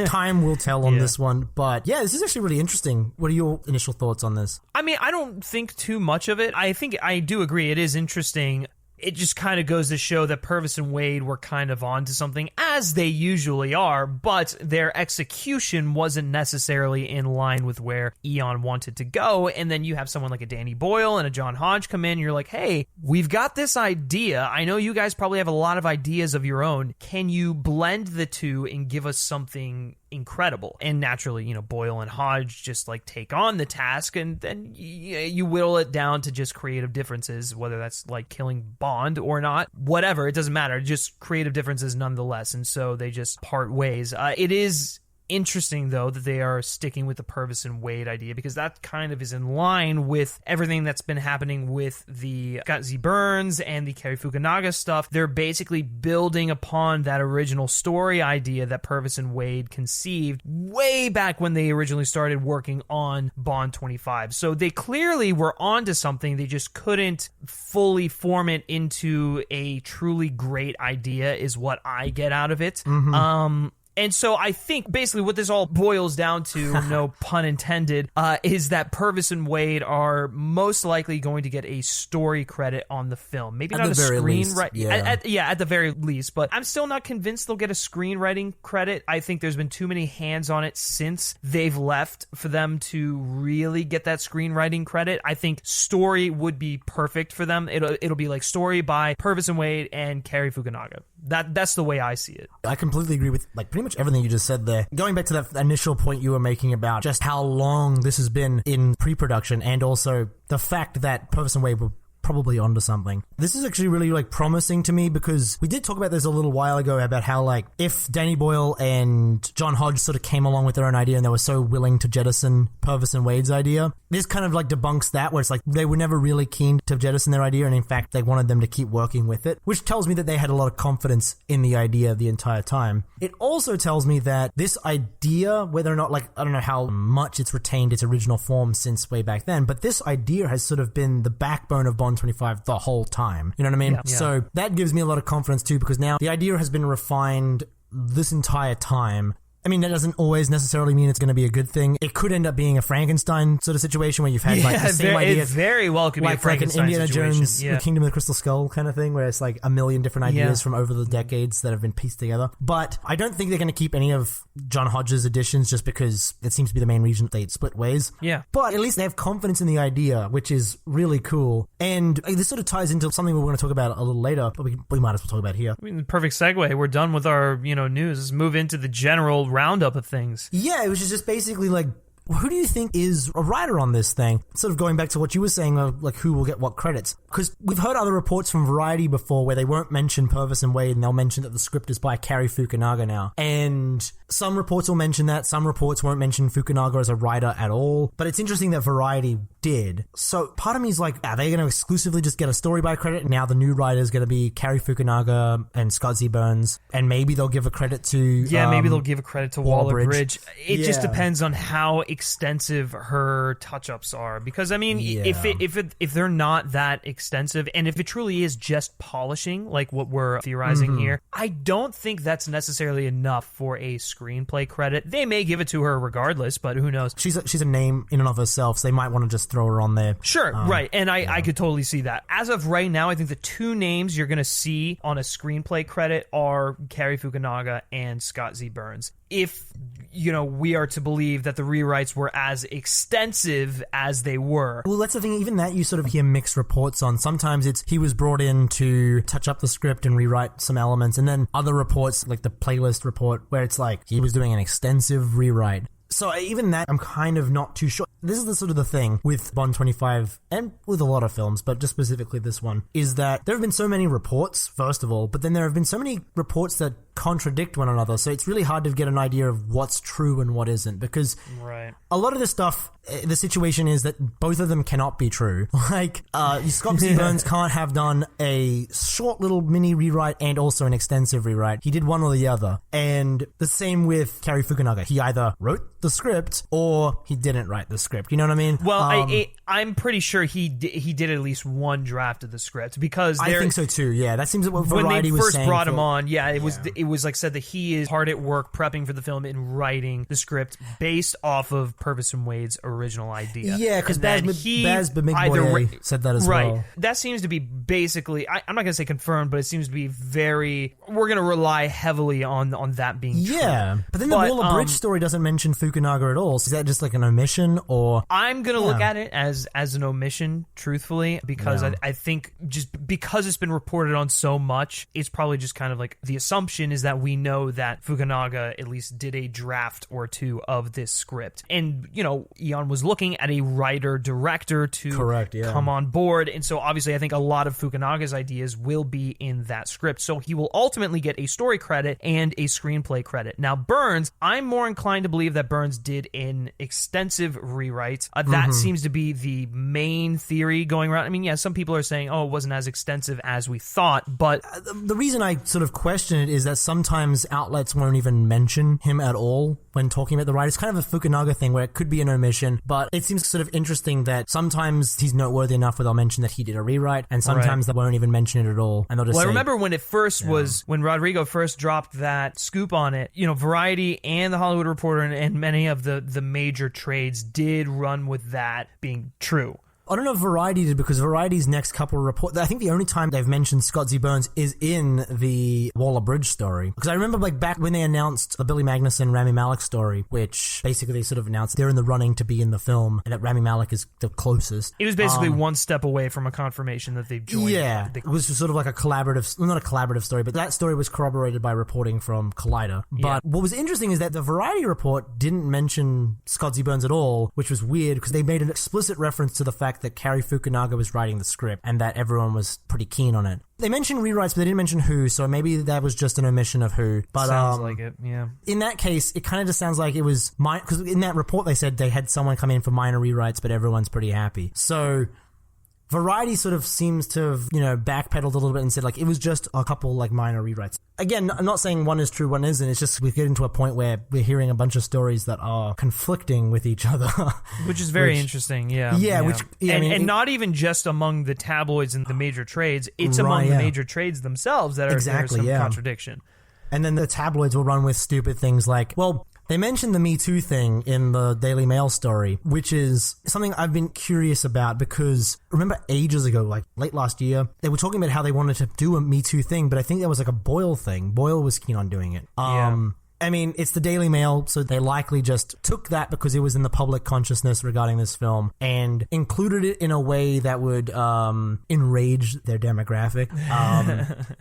time will tell on this one. But yeah, this is actually really interesting. What are your initial thoughts on this? I mean, I don't think too much of it. I think I do agree. It is interesting. it just kind of goes to show that Purvis and Wade were kind of onto something, as they usually are, but their execution wasn't necessarily in line with where Eon wanted to go. And then you have someone like a Danny Boyle and a John Hodge come in, and you're like, hey, we've got this idea. I know you guys probably have a lot of ideas of your own. Can you blend the two and give us something incredible? And naturally, you know, Boyle and Hodge just like take on the task, and then you whittle it down to just creative differences, whether that's like killing Bond or not, whatever, it doesn't matter, just creative differences nonetheless. And so they just part ways. It is interesting, though, that they are sticking with the Purvis and Wade idea, because that kind of is in line with everything that's been happening with the Scott Z. Burns and the Cary Fukunaga stuff. They're basically building upon that original story idea that Purvis and Wade conceived way back when they originally started working on Bond 25. So they clearly were onto something. They just couldn't fully form it into a truly great idea, is what I get out of it. And so I think basically what this all boils down to, no pun intended, is that Purvis and Wade are most likely going to get a story credit on the film. Maybe not a screenwriting. At the very least. But I'm still not convinced they'll get a screenwriting credit. I think there's been too many hands on it since they've left for them to really get that screenwriting credit. I think story would be perfect for them. It'll be like story by Purvis and Wade and Cary Fukunaga. That's the way I see it. I completely agree with like pretty much everything you just said there. Going back to that initial point you were making about just how long this has been in pre-production, and also the fact that Purvis and Wade were probably onto something. This is actually really like promising to me, because we did talk about this a little while ago about how like if Danny Boyle and John Hodge sort of came along with their own idea and they were so willing to jettison Purvis and Wade's idea, this kind of like debunks that, where it's like they were never really keen to jettison their idea, and in fact they wanted them to keep working with it, which tells me that they had a lot of confidence in the idea the entire time. It also tells me that this idea, whether or not like, I don't know how much it's retained its original form since way back then, but this idea has sort of been the backbone of Bond 25 the whole time. You know what I mean? Yeah. So that gives me a lot of confidence too, because now the idea has been refined this entire time. I mean, that doesn't always necessarily mean it's going to be a good thing. It could end up being a Frankenstein sort of situation where you've had like the same idea. It very well could be a Frankenstein like an Indiana situation. Jones, the Kingdom of the Crystal Skull kind of thing, where it's like a million different ideas from over the decades that have been pieced together. But I don't think they're going to keep any of John Hodge's additions, just because it seems to be the main reason they'd split ways. Yeah. But at least they have confidence in the idea, which is really cool. And this sort of ties into something we're going to talk about a little later, but we might as well talk about here. I mean, the perfect segue. We're done with our, news. Let's move into the general roundup of things. Yeah, it was just basically like, who do you think is a writer on this thing? Sort of going back to what you were saying, like who will get what credits. Because we've heard other reports from Variety before where they won't mention Purvis and Wade, and they'll mention that the script is by Cary Fukunaga now. And some reports will mention that, some reports won't mention Fukunaga as a writer at all. But it's interesting that Variety did. So part of me is like, are they going to exclusively just get a story by credit? And now the new writer is going to be Cary Fukunaga and Scott Z. Burns. And maybe they'll give a credit to... maybe they'll give a credit to Waller-Bridge. It just depends on how extensive her touch-ups are, because I mean, if they're not that extensive, and if it truly is just polishing like what we're theorizing here, I don't think that's necessarily enough for a screenplay credit. They may give it to her regardless, but who knows. She's a name in and of herself, so they might want to just throw her on there. Sure, right, and I could totally see that. As of right now, I think the two names you're going to see on a screenplay credit are Cary Fukunaga and Scott Z. Burns. If we are to believe that the rewrites were as extensive as they were. Well, that's the thing. Even that you sort of hear mixed reports on. Sometimes it's he was brought in to touch up the script and rewrite some elements, and then other reports, like the playlist report, where it's like he was doing an extensive rewrite. So even that, I'm kind of not too sure. This is the sort of the thing with Bond 25, and with a lot of films, but just specifically this one, is that there have been so many reports, first of all, but then there have been so many reports that contradict one another, so it's really hard to get an idea of what's true and what isn't, because a lot of this stuff, the situation is that both of them cannot be true. Like, Scott Z. Burns can't have done a short little mini rewrite and also an extensive rewrite. He did one or the other. And the same with Cary Fukunaga. He either wrote the script or he didn't write the script. You know what I mean? Well, I'm pretty sure he did at least one draft of the script, because I think so too. Yeah, that seems what Variety was saying. When they first brought him on, it it was like said that he is hard at work prepping for the film and writing the script based off of Purvis and Wade's original idea. Yeah, because Baz Bamigboye said that as right. well. That seems to be basically, I'm not going to say confirmed, but it seems to be very, we're going to rely heavily on that being true. Yeah, but then the Waller-Bridge story doesn't mention Fukunaga at all. So is that just like an omission, or? I'm going to look at it as an omission, truthfully, because I think just because it's been reported on so much, it's probably just kind of like the assumption is that we know that Fukunaga at least did a draft or two of this script. And, you know, Eon was looking at a writer-director to come on board. And so obviously I think a lot of Fukunaga's ideas will be in that script. So he will ultimately get a story credit and a screenplay credit. Now, Burns, I'm more inclined to believe that Burns did an extensive rewrite. That seems to be the main theory going around. I mean, yeah, some people are saying, oh, it wasn't as extensive as we thought, but the reason I sort of question it is that sometimes outlets won't even mention him at all when talking about the writer. It's kind of a Fukunaga thing where it could be an omission, but it seems sort of interesting that sometimes he's noteworthy enough where they'll mention that he did a rewrite, and sometimes they won't even mention it at all, and they'll just say, I remember when it first was, when Rodrigo first dropped that scoop on it, you know, Variety and The Hollywood Reporter and many of the major trades did run with that being true. I don't know if Variety did, because Variety's next couple of reports, I think the only time they've mentioned Scott Z. Burns is in the Waller-Bridge story. Because I remember like back when they announced the Billy Magnussen, Rami Malek story, which basically they sort of announced they're in the running to be in the film and that Rami Malek is the closest. It was basically one step away from a confirmation that they've joined. Yeah, it was sort of like a collaborative, well, not a collaborative story, but that story was corroborated by reporting from Collider. But what was interesting is that the Variety report didn't mention Scott Z. Burns at all, which was weird because they made an explicit reference to the fact that Cary Fukunaga was writing the script and that everyone was pretty keen on it. They mentioned rewrites, but they didn't mention who, so maybe that was just an omission of who. But sounds like it, yeah. In that case, it kind of just sounds like it was because in that report they said they had someone come in for minor rewrites, but everyone's pretty happy. So Variety sort of seems to have, you know, backpedaled a little bit and said, like, it was just a couple, like, minor rewrites. Again, I'm not saying one is true, one isn't. It's just we get into a point where we're hearing a bunch of stories that are conflicting with each other. Which is very interesting, yeah. And not even just among the tabloids and the major trades. It's among the major trades themselves that there's some contradiction. And then the tabloids will run with stupid things like, well, they mentioned the Me Too thing in the Daily Mail story, which is something I've been curious about because remember ages ago, like late last year, they were talking about how they wanted to do a Me Too thing, but I think there was like a Boyle thing. Boyle was keen on doing it. I mean, it's the Daily Mail, so they likely just took that because it was in the public consciousness regarding this film and included it in a way that would enrage their demographic.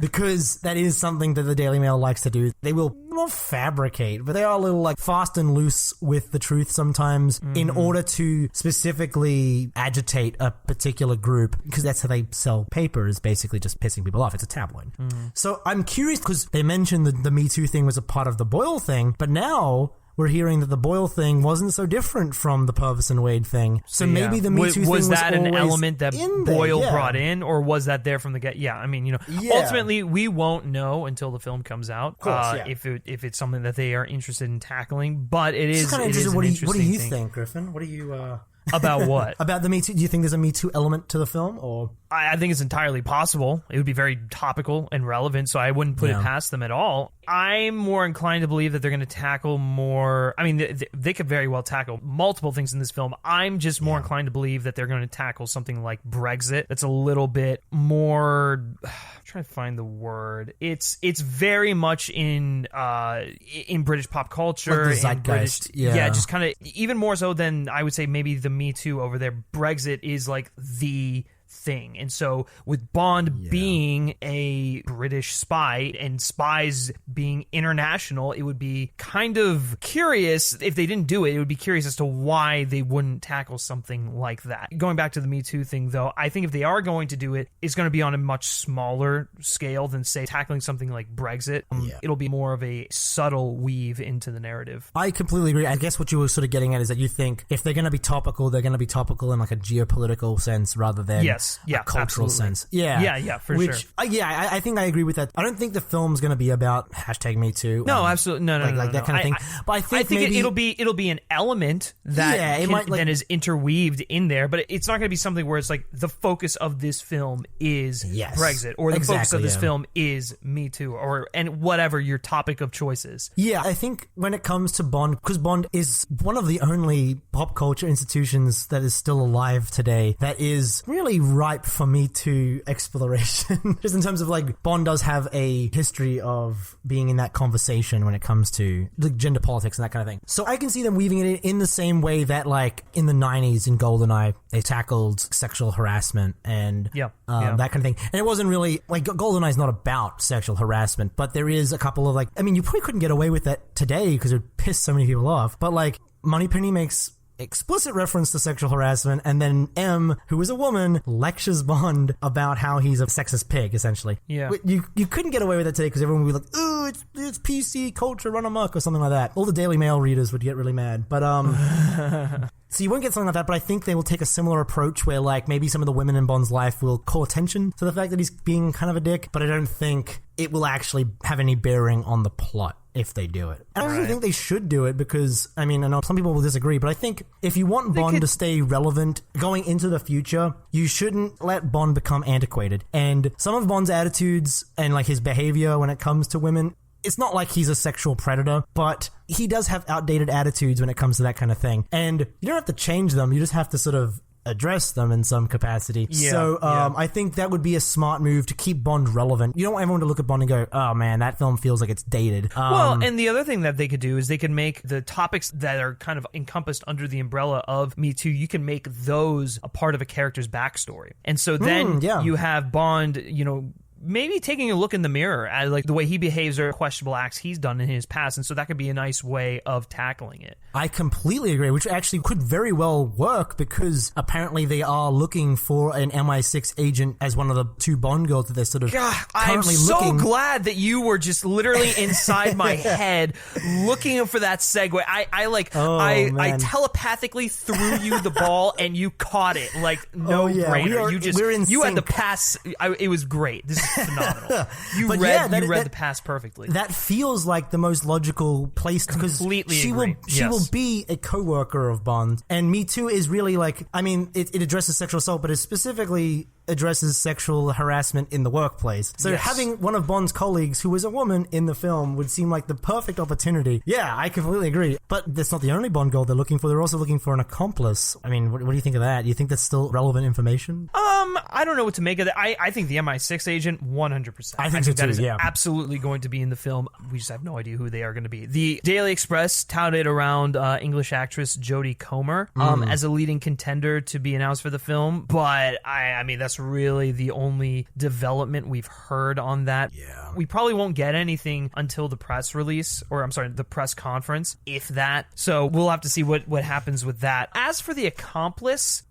Because that is something that the Daily Mail likes to do. They will not fabricate, but they are a little like fast and loose with the truth sometimes in order to specifically agitate a particular group, because that's how they sell paper, is basically just pissing people off. It's a tabloid. So I'm curious because they mentioned the Me Too thing was a part of the Boyle thing, but now we're hearing that the Boyle thing wasn't so different from the Purvis and Wade thing. So maybe the Me Too thing was that an always element that Boyle brought in, or was that there from the get? Yeah, I mean, you know, ultimately we won't know until the film comes out. Of course, if it's something that they are interested in tackling, but it is an interesting What do you thing. think, Griffin? What do you about what? About the Me Too? Do you think there's a Me Too element to the film, or? I think it's entirely possible. It would be very topical and relevant, so I wouldn't put it past them at all. I'm more inclined to believe that they're going to tackle more... I mean, they could very well tackle multiple things in this film. I'm just more inclined to believe that they're going to tackle something like Brexit. That's a little bit more... I'm trying to find the word. It's very much in British pop culture. Like the zeitgeist. Just kind of... Even more so than, I would say, maybe the Me Too over there. Brexit is like the thing. And so with Bond being a British spy and spies being international, it would be kind of curious if they didn't do it. It would be curious as to why they wouldn't tackle something like that. Going back to the Me Too thing, though, I think if they are going to do it, it's going to be on a much smaller scale than, say, tackling something like Brexit. It'll be more of a subtle weave into the narrative. I completely agree. I guess what you were sort of getting at is that you think if they're going to be topical, they're going to be topical in like a geopolitical sense rather than Yes, yeah, a cultural absolutely. sense. Yeah, for sure. I think I agree with that. I don't think the film's going to be about #MeToo. No, absolutely, no, like that kind of thing. But I think maybe it'll be an element that that is interweaved in there, but it's not going to be something where it's like the focus of this film is Brexit, or the focus of this film is Me Too, and whatever your topic of choice is. Yeah, I think when it comes to Bond, because Bond is one of the only pop culture institutions that is still alive today that is really ripe for Me Too exploration. Just in terms of like, Bond does have a history of being in that conversation when it comes to the gender politics and that kind of thing. So I can see them weaving it in the same way that like in the 90s in GoldenEye, they tackled sexual harassment and that kind of thing. And it wasn't really, like, GoldenEye is not about sexual harassment, but there is a couple of like, I mean, you probably couldn't get away with that today because it would piss so many people off. But like, Moneypenny makes explicit reference to sexual harassment, and then M, who is a woman, lectures Bond about how he's a sexist pig, essentially. Yeah. You couldn't get away with it today because everyone would be like, ooh, it's PC culture run amok or something like that. All the Daily Mail readers would get really mad. But so you won't get something like that, but I think they will take a similar approach where like maybe some of the women in Bond's life will call attention to the fact that he's being kind of a dick, but I don't think it will actually have any bearing on the plot if they do it. I don't think they should do it because, I mean, I know some people will disagree, but I think if you want Bond to stay relevant going into the future, you shouldn't let Bond become antiquated. And some of Bond's attitudes and like his behavior when it comes to women, it's not like he's a sexual predator, but he does have outdated attitudes when it comes to that kind of thing. And you don't have to change them, you just have to sort of address them in some capacity. I think that would be a smart move to keep Bond relevant. You don't want everyone to look at Bond and go, oh man, that film feels like it's dated. Well, and the other thing that they could do is they could make the topics that are kind of encompassed under the umbrella of Me Too, you can make those a part of a character's backstory. And so then you have Bond, maybe taking a look in the mirror at like the way he behaves or questionable acts he's done in his past, and so that could be a nice way of tackling it. I completely agree, which actually could very well work because apparently they are looking for an MI6 agent as one of the two Bond girls that they're sort of currently looking. I'm so glad that you were just literally inside my head looking for that segue. I telepathically threw you the ball and you caught it like no brainer. You had the pass. It was great. This is phenomenal. You read the pass perfectly. That feels like the most logical place because she will be a co-worker of Bond, and Me Too is really like, I mean, it addresses sexual assault, but it specifically addresses sexual harassment in the workplace. So having one of Bond's colleagues who is a woman in the film would seem like the perfect opportunity. Yeah, I completely agree. But that's not the only Bond girl they're looking for. They're also looking for an accomplice. I mean, what do you think of that? Do you think that's still relevant information? I don't know what to make of that. I think the MI6 agent, 100%. I think so too, that is absolutely going to be in the film. We just have no idea who they are going to be. The Daily Express touted around English actress Jodie Comer as a leading contender to be announced for the film, but I mean, that's really the only development we've heard on that. Yeah. We probably won't get anything until the press release, or I'm sorry, the press conference, if that. So we'll have to see what happens with that. As for the accomplice,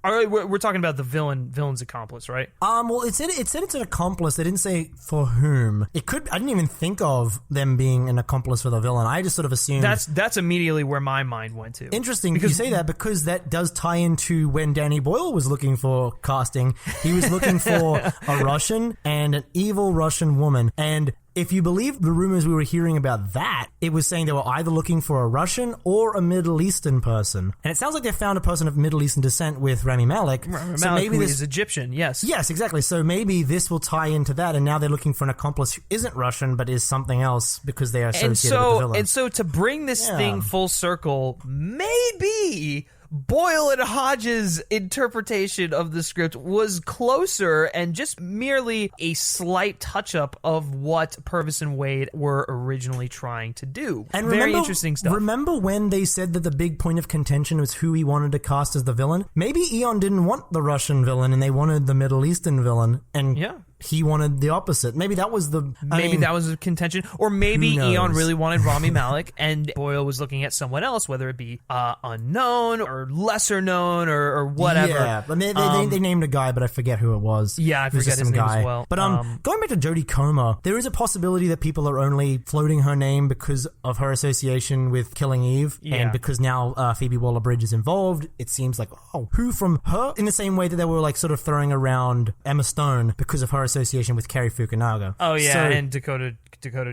all right, we're talking about the villain's accomplice, right? Well, it said it's an accomplice. They didn't say for whom. I didn't even think of them being an accomplice for the villain. I just sort of assumed that's immediately where my mind went to. Interesting because you say that because that does tie into when Danny Boyle was looking for casting. He was looking for a Russian and an evil Russian woman, and if you believe the rumors we were hearing about that, it was saying they were either looking for a Russian or a Middle Eastern person. And it sounds like they found a person of Middle Eastern descent with Rami Malek. Malek, who is Egyptian, yes. Yes, exactly. So maybe this will tie into that, and now they're looking for an accomplice who isn't Russian but is something else because they are associated with the villain. And so to bring this thing full circle, maybe Boyle and Hodge's interpretation of the script was closer and just merely a slight touch-up of what Purvis and Wade were originally trying to do. And very interesting stuff. Remember when they said that the big point of contention was who he wanted to cast as the villain? Maybe Eon didn't want the Russian villain and they wanted the Middle Eastern villain. And he wanted the opposite. Maybe that was the... that was a contention. Or maybe who knows? Eon really wanted Rami Malek, and Boyle was looking at someone else, whether it be unknown or lesser known or whatever. Yeah, but they named a guy, but I forget who it was. Yeah, I forget his name as well. But going back to Jodie Comer, there is a possibility that people are only floating her name because of her association with Killing Eve, and because now Phoebe Waller-Bridge is involved. It seems like, who from her? In the same way that they were like sort of throwing around Emma Stone because of her association with Cary Fukunaga. Oh yeah, and Dakota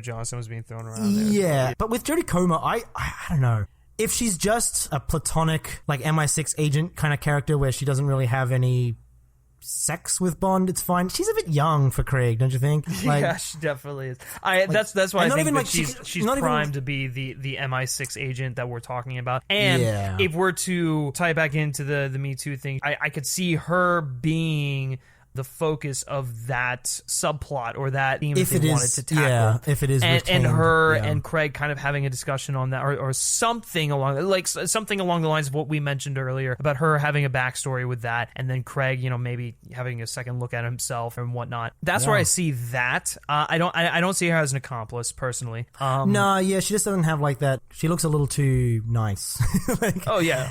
Johnson was being thrown around there. Yeah, but with Jodie Comer, I don't know. If she's just a platonic, like MI6 agent kind of character where she doesn't really have any sex with Bond, it's fine. She's a bit young for Craig, don't you think? Like, yeah, she definitely is. That's why I think that she's primed to be the MI6 agent that we're talking about. And if we're to tie it back into the Me Too thing, I could see her being the focus of that subplot or that theme if they wanted to tackle. Yeah, if it is and her and Craig kind of having a discussion on that or something along the lines of what we mentioned earlier about her having a backstory with that, and then Craig, maybe having a second look at himself and whatnot. That's where I see that. I don't see her as an accomplice personally. She just doesn't have like that. She looks a little too nice.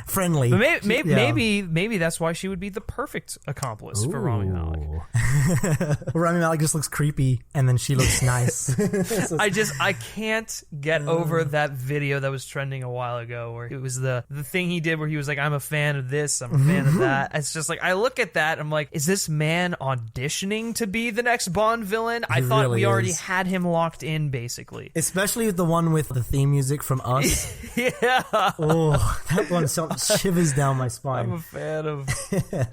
Friendly. But maybe that's why she would be the perfect accomplice for Rami Malek. Rami Malek just looks creepy, and then she looks nice. I can't get over that video that was trending a while ago, where it was the thing he did where he was like, "I'm a fan of this, I'm a fan of that." It's just like I look at that, I'm like, is this man auditioning to be the next Bond villain? I thought really we already had him locked in, basically. Especially the one with the theme music from Us. Yeah. Oh, that one shivers down my spine. I'm a fan of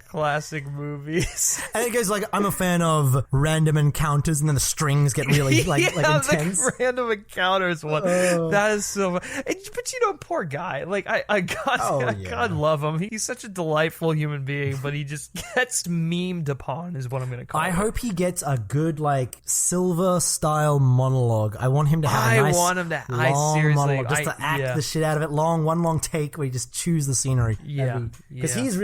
classic movies. And it goes like, I'm a fan of random encounters, and then the strings get really like intense. The random encounters one. That is so. But poor guy. Like God love him. He's such a delightful human being, but he just gets memed upon, is what I'm going to call it. I hope he gets a good like Silver style monologue. I want him to have a nice long monologue, just to act the shit out of it. One long take where he just chews the scenery. Yeah, because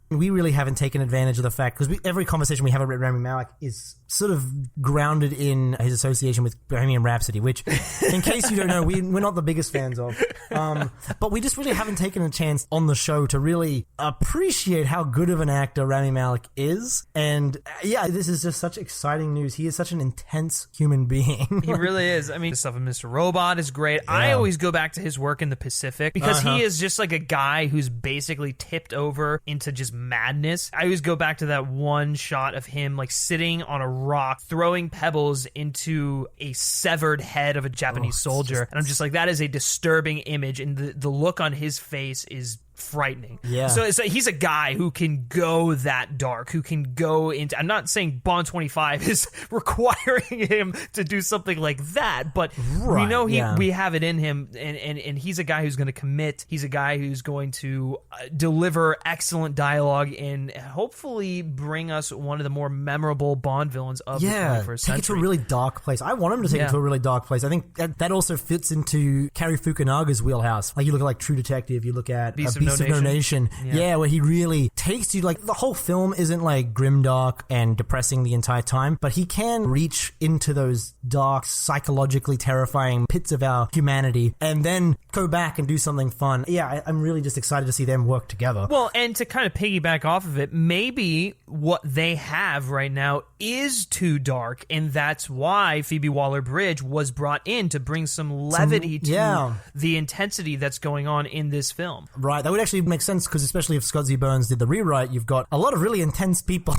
we really haven't taken advantage of the fact, because every conversation we have about Rami Malek is sort of grounded in his association with Bohemian Rhapsody, which, in case you don't know, we're not the biggest fans of. But we just really haven't taken a chance on the show to really appreciate how good of an actor Rami Malek is. And this is just such exciting news. He is such an intense human being. He really is. I mean, the stuff with Mr. Robot is great. Yeah. I always go back to his work in the Pacific, because he is just like a guy who's basically tipped over into just madness. I always go back to that one shot of him like sitting on a rock throwing pebbles into a severed head of a Japanese soldier, and I'm just like, that is a disturbing image, and the look on his face is frightening. Yeah. So he's a guy who can go that dark, who can go into... I'm not saying Bond 25 is requiring him to do something like that, but we know we have it in him, and he's a guy who's going to commit. He's a guy who's going to deliver excellent dialogue and hopefully bring us one of the more memorable Bond villains of the 21st century. Take it to a really dark place. I want him to take it to a really dark place. I think that also fits into Cary Fukunaga's wheelhouse. Like, you look at like True Detective, you look at Beast of No Nation. Yeah, where he really takes you, like, the whole film isn't like grimdark and depressing the entire time, but he can reach into those dark, psychologically terrifying pits of our humanity and then go back and do something fun. Yeah, I'm really just excited to see them work together. Well, and to kind of piggyback off of it, maybe what they have right now is too dark, and that's why Phoebe Waller-Bridge was brought in to bring some levity to the intensity that's going on in this film. Right, that would actually make sense, because especially if Scott Z. Burns did the rewrite, you've got a lot of really intense people.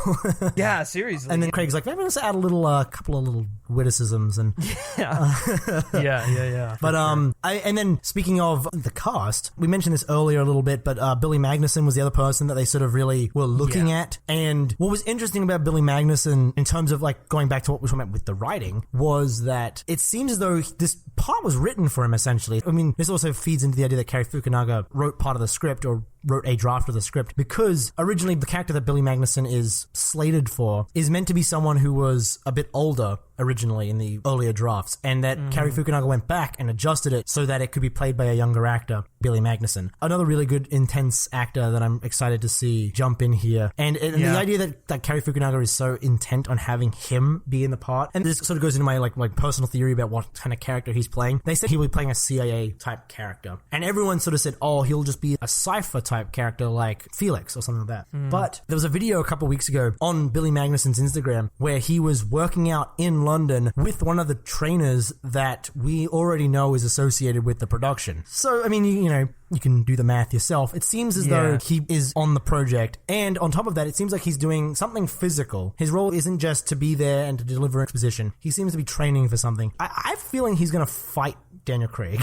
Yeah, seriously. And then Craig's like, maybe let's add a couple of little witticisms and yeah. But and then speaking of the cast, we mentioned this earlier a little bit, but Billy Magnussen was the other person that they sort of really were looking at. And what was interesting about Billy Magnussen, in terms of like going back to what we were talking about with the writing, was that it seems as though this part was written for him, essentially. I mean, this also feeds into the idea that Cary Fukunaga wrote part of the script, or wrote a draft of the script, because originally the character that Billy Magnussen is slated for is meant to be someone who was a bit older originally in the earlier drafts, and that Cary Fukunaga went back and adjusted it so that it could be played by a younger actor, Billy Magnussen. Another really good, intense actor that I'm excited to see jump in here. And the idea that Cary Fukunaga is so intent on having him be in the part, and this sort of goes into my like personal theory about what kind of character he's playing. They said he will be playing a CIA type character, and everyone sort of said, oh, he'll just be a Cypher type character like Felix or something like that. But there was a video a couple of weeks ago on Billy Magnussen's Instagram where he was working out in London with one of the trainers that we already know is associated with the production. So, I mean, you know, you can do the math yourself. It seems as though he is on the project, and on top of that, it seems like he's doing something physical. His role isn't just to be there and to deliver exposition. He seems to be training for something. I have a feeling he's going to fight Daniel Craig.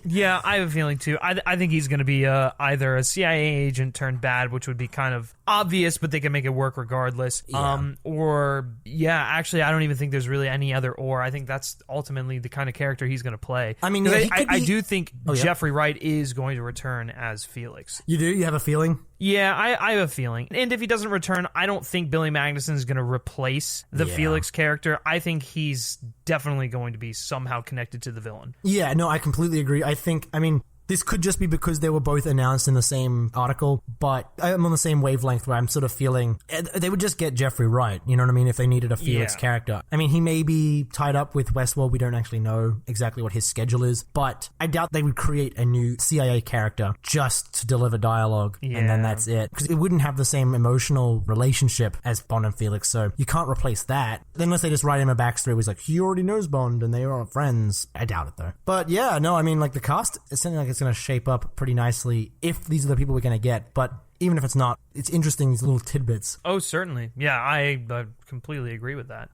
Yeah, I have a feeling too. I think he's going to be either a CIA agent turned bad, which would be kind of obvious, but they can make it work regardless. Actually, I don't even think there's really any other or. I think that's ultimately the kind of character he's going to play. I mean, I do think Jeffrey Wright is going to return as Felix. You do? You have a feeling? Yeah, I have a feeling. And if he doesn't return, I don't think Billy Magnussen is going to replace the Felix character. I think he's definitely going to be somehow connected to the villain. Yeah, no, I completely agree. I mean, this could just be because they were both announced in the same article, but I'm on the same wavelength where I'm sort of feeling they would just get Jeffrey Wright, you know what I mean, if they needed a Felix character. I mean, he may be tied up with Westworld. We don't actually know exactly what his schedule is, but I doubt they would create a new CIA character just to deliver dialogue, and then that's it. Because it wouldn't have the same emotional relationship as Bond and Felix, so you can't replace that. Unless they just write him a backstory where he's like, he already knows Bond and they are friends. I doubt it, though. But yeah, no, I mean, like, the cast is something like it's going to shape up pretty nicely if these are the people we're going to get. But even if it's not, it's interesting, these little tidbits. Oh, certainly. Yeah, I completely agree with that.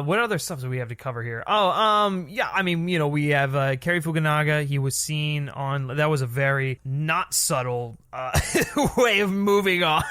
What other stuff do we have to cover here? I mean, you know, we have Cary Fukunaga. He was seen on, that was a very not subtle way of moving on.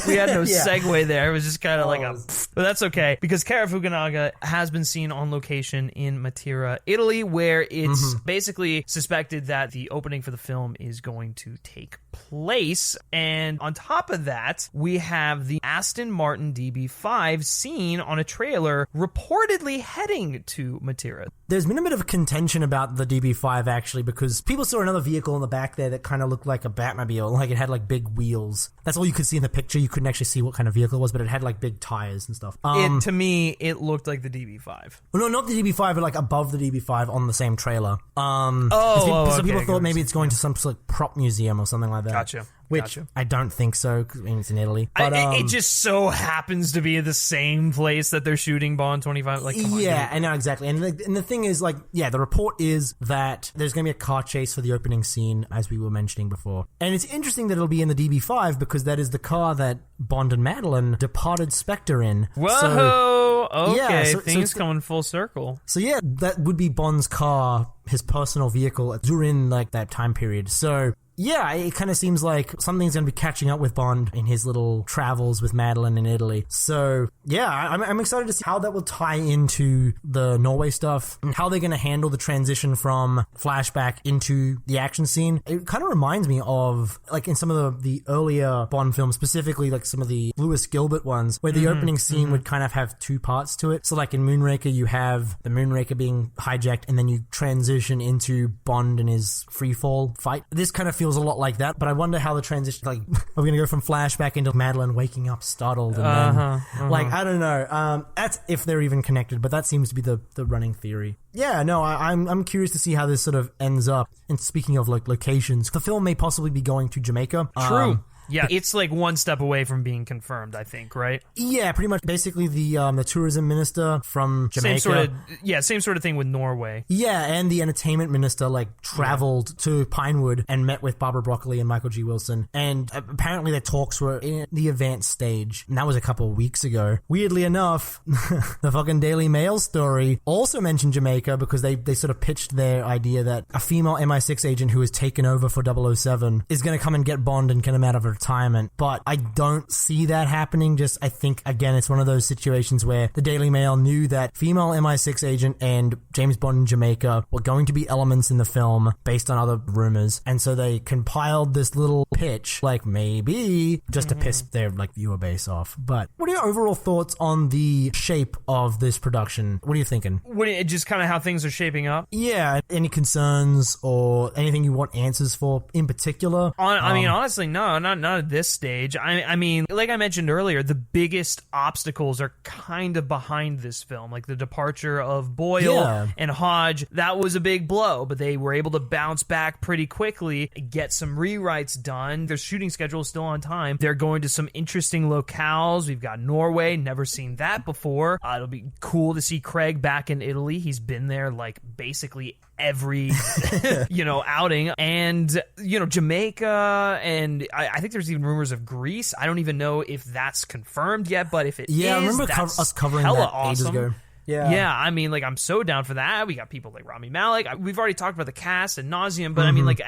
We had no segue there. It was just kind of but that's okay, because Cary Fukunaga has been seen on location in Matera, Italy, where it's basically suspected that the opening for the film is going to take place. And on top of that, we have the Aston Martin DB5 seen on a trailer reportedly heading to Matera. There's been a bit of contention about the DB5, actually, because people saw another vehicle in the back there that kind of looked like a Batmobile, like it had like big wheels. That's all you could see in the picture. You couldn't actually see what kind of vehicle it was, but it had like big tires and stuff. To me, it looked like the DB5. Well, no, not the DB5, but like above the DB5 on the same trailer. So people thought maybe it's going to some sort of prop museum or something like that. Gotcha. Which I don't think so, because I mean, it's in Italy. But, it just so happens to be the same place that they're shooting Bond 25. Like, come on, I know, exactly. And the thing is, like, the report is that there's going to be a car chase for the opening scene, as we were mentioning before. And it's interesting that it'll be in the DB5, because that is the car that Bond and Madeline departed Spectre in. Whoa! Okay, things coming full circle. So yeah, that would be Bond's car, his personal vehicle, during, like, that time period. So yeah, it kind of seems like something's going to be catching up with Bond in his little travels with Madeline in Italy. So, yeah, I'm excited to see how that will tie into the Norway stuff and how they're going to handle the transition from flashback into the action scene. It kind of reminds me of, like, in some of the earlier Bond films, specifically, like, some of the Lewis Gilbert ones, where the opening scene would kind of have two parts to it. So, like, in Moonraker, you have the Moonraker being hijacked, and then you transition into Bond and his freefall fight. This kind of feels a lot like that, but I wonder how the transition, like, are we going to go from flashback into Madeline waking up startled, and then, like, I don't know. That's if they're even connected, but that seems to be the running theory. Yeah, no, I'm curious to see how this sort of ends up. And speaking of, like, locations, the film may possibly be going to Jamaica. True. Yeah, it's like one step away from being confirmed, I think, right? Yeah, pretty much. Basically, the tourism minister from Jamaica. Same sort of thing with Norway. Yeah, and the entertainment minister, like, traveled to Pinewood and met with Barbara Broccoli and Michael G. Wilson. And apparently their talks were in the advanced stage. And that was a couple of weeks ago. Weirdly enough, the fucking Daily Mail story also mentioned Jamaica, because they sort of pitched their idea that a female MI6 agent who has taken over for 007 is going to come and get Bond and get him out of a retirement. But I don't see that happening. Just, I think, again, it's one of those situations where the Daily Mail knew that female MI6 agent and James Bond in Jamaica were going to be elements in the film based on other rumors. And so they compiled this little pitch, like maybe just to piss their like viewer base off. But what are your overall thoughts on the shape of this production? What are you thinking? Just kind of how things are shaping up? Yeah. Any concerns or anything you want answers for in particular? I mean, honestly, no, not at this stage. I mean, like I mentioned earlier, the biggest obstacles are kind of behind this film, like the departure of Boyle and Hodge. That was a big blow, but they were able to bounce back pretty quickly, get some rewrites done. Their shooting schedule is still on time. They're going to some interesting locales. We've got Norway, never seen that before. It'll be cool to see Craig back in Italy. He's been there like basically every outing, and Jamaica, and I think there's even rumors of Greece. I don't even know if that's confirmed yet, but if it is, I remember us covering that awesome. Ages ago. Yeah, I mean, like, I'm so down for that. We got people like Rami, Malek. We've already talked about the cast ad nauseum, but I mean, like,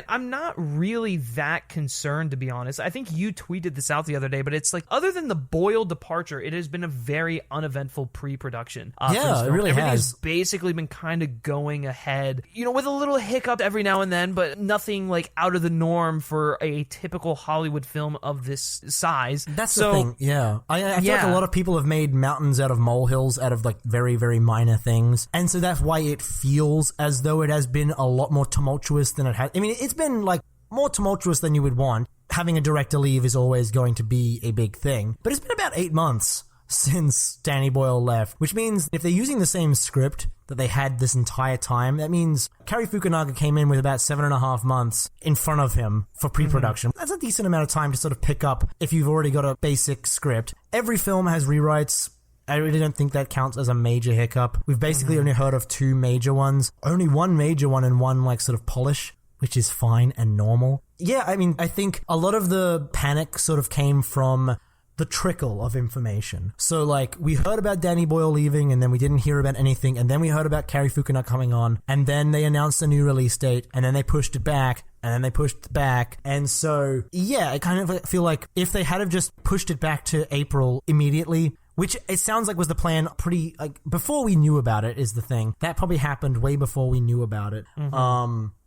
I'm not really that concerned, to be honest. I think you tweeted this out the other day, but it's like, other than the Boyle departure, it has been a very uneventful pre-production. Yeah, it really Everything's basically been kind of going ahead, with a little hiccup every now and then, but nothing like out of the norm for a typical Hollywood film of this size. That's the thing, yeah. I feel like a lot of people have made mountains out of molehills, out of like very, very minor things. And so that's why it feels as though it has been a lot more tumultuous than it has. I mean, it's been like more tumultuous than you would want. Having a director leave is always going to be a big thing. But it's been about 8 months since Danny Boyle left, which means if they're using the same script that they had this entire time, that means Cary Fukunaga came in with about 7.5 months in front of him for pre-production. That's a decent amount of time to sort of pick up if you've already got a basic script. Every film has rewrites. I really don't think that counts as a major hiccup. We've basically only heard of 2 major ones. Only one major one and one like sort of polish, which is fine and normal. Yeah, I mean, I think a lot of the panic sort of came from the trickle of information. So like, we heard about Danny Boyle leaving and then we didn't hear about anything, and then we heard about Cary Fukunaga coming on, and then they announced a new release date, and then they pushed it back, and then they pushed it back. And so, yeah, I kind of feel like if they had have just pushed it back to April immediately, which it sounds like was the plan pretty, like, before we knew about it is the thing. That probably happened way before we knew about it.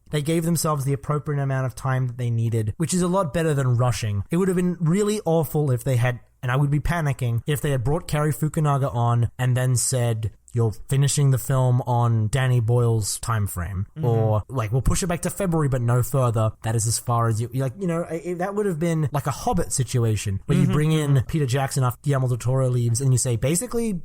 They gave themselves the appropriate amount of time that they needed, which is a lot better than rushing. It would have been really awful if they had, and I would be panicking, if they had brought Cary Fukunaga on and then said, you're finishing the film on Danny Boyle's time frame. Or, like, we'll push it back to February, but no further. That is as far as you... Like, that would have been like a Hobbit situation, where you bring in Peter Jackson after Guillermo del Toro leaves, and you say, basically,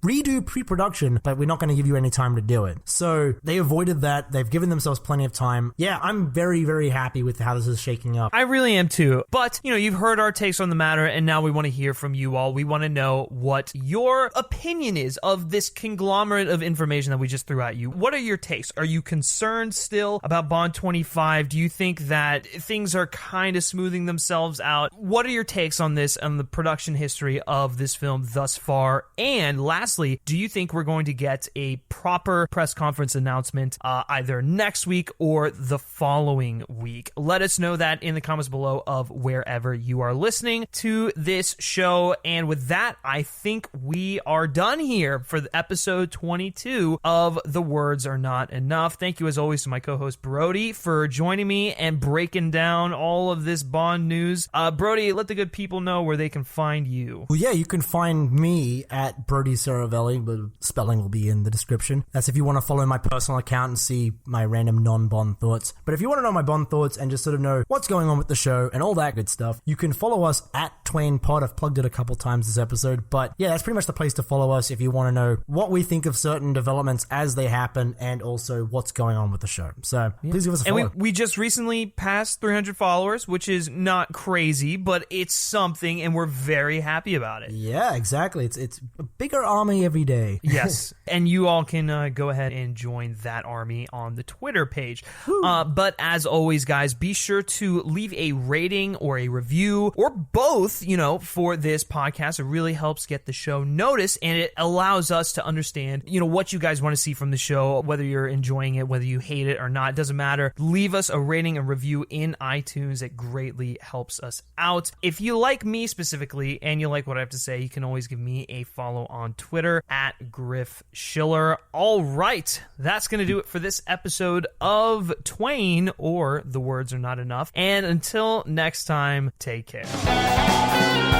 redo pre-production, but we're not going to give you any time to do it. So, they avoided that. They've given themselves plenty of time. Yeah, I'm very, very happy with how this is shaking up. I really am too. But, you've heard our takes on the matter, and now we want to hear from you all. We want to know what your opinion is of this conglomerate of information that we just threw at you. What are your takes? Are you concerned still about Bond 25? Do you think that things are kind of smoothing themselves out? What are your takes on this, on the production history of this film thus far? And lastly, do you think we're going to get a proper press conference announcement either next week or the following week? Let us know that in the comments below of wherever you are listening to this show. And with that, I think we are done here for the episode 22 of The Words Are Not Enough. Thank you as always to my co-host Brody for joining me and breaking down all of this Bond news. Brody, let the good people know where they can find you. Well, yeah, you can find me at Brody Saravelli. The spelling will be in the description. That's if you want to follow my personal account and see my random non-Bond thoughts. But if you want to know my Bond thoughts and just sort of know what's going on with the show and all that good stuff, you can follow us at TwainPod. I've plugged it a couple times this episode. But yeah, that's pretty much the place to follow us if you want to know what we think of certain developments as they happen and also what's going on with the show. So please give us a follow. And we just recently passed 300 followers, which is not crazy, but it's something, and we're very happy about it. Yeah, exactly. It's a bigger army every day. Yes, and you all can go ahead and join that army on the Twitter page. But as always, guys, be sure to leave a rating or a review or both, for this podcast. It really helps get the show noticed, and it allows us to understand understand, what you guys want to see from the show, whether you're enjoying it, whether you hate it or not, doesn't matter. Leave us a rating and review in iTunes. It greatly helps us out. If you like me specifically and you like what I have to say, you can always give me a follow on Twitter at Griff Schiller. All right, that's going to do it for this episode of Twain, or The Words Are Not Enough. And until next time, take care.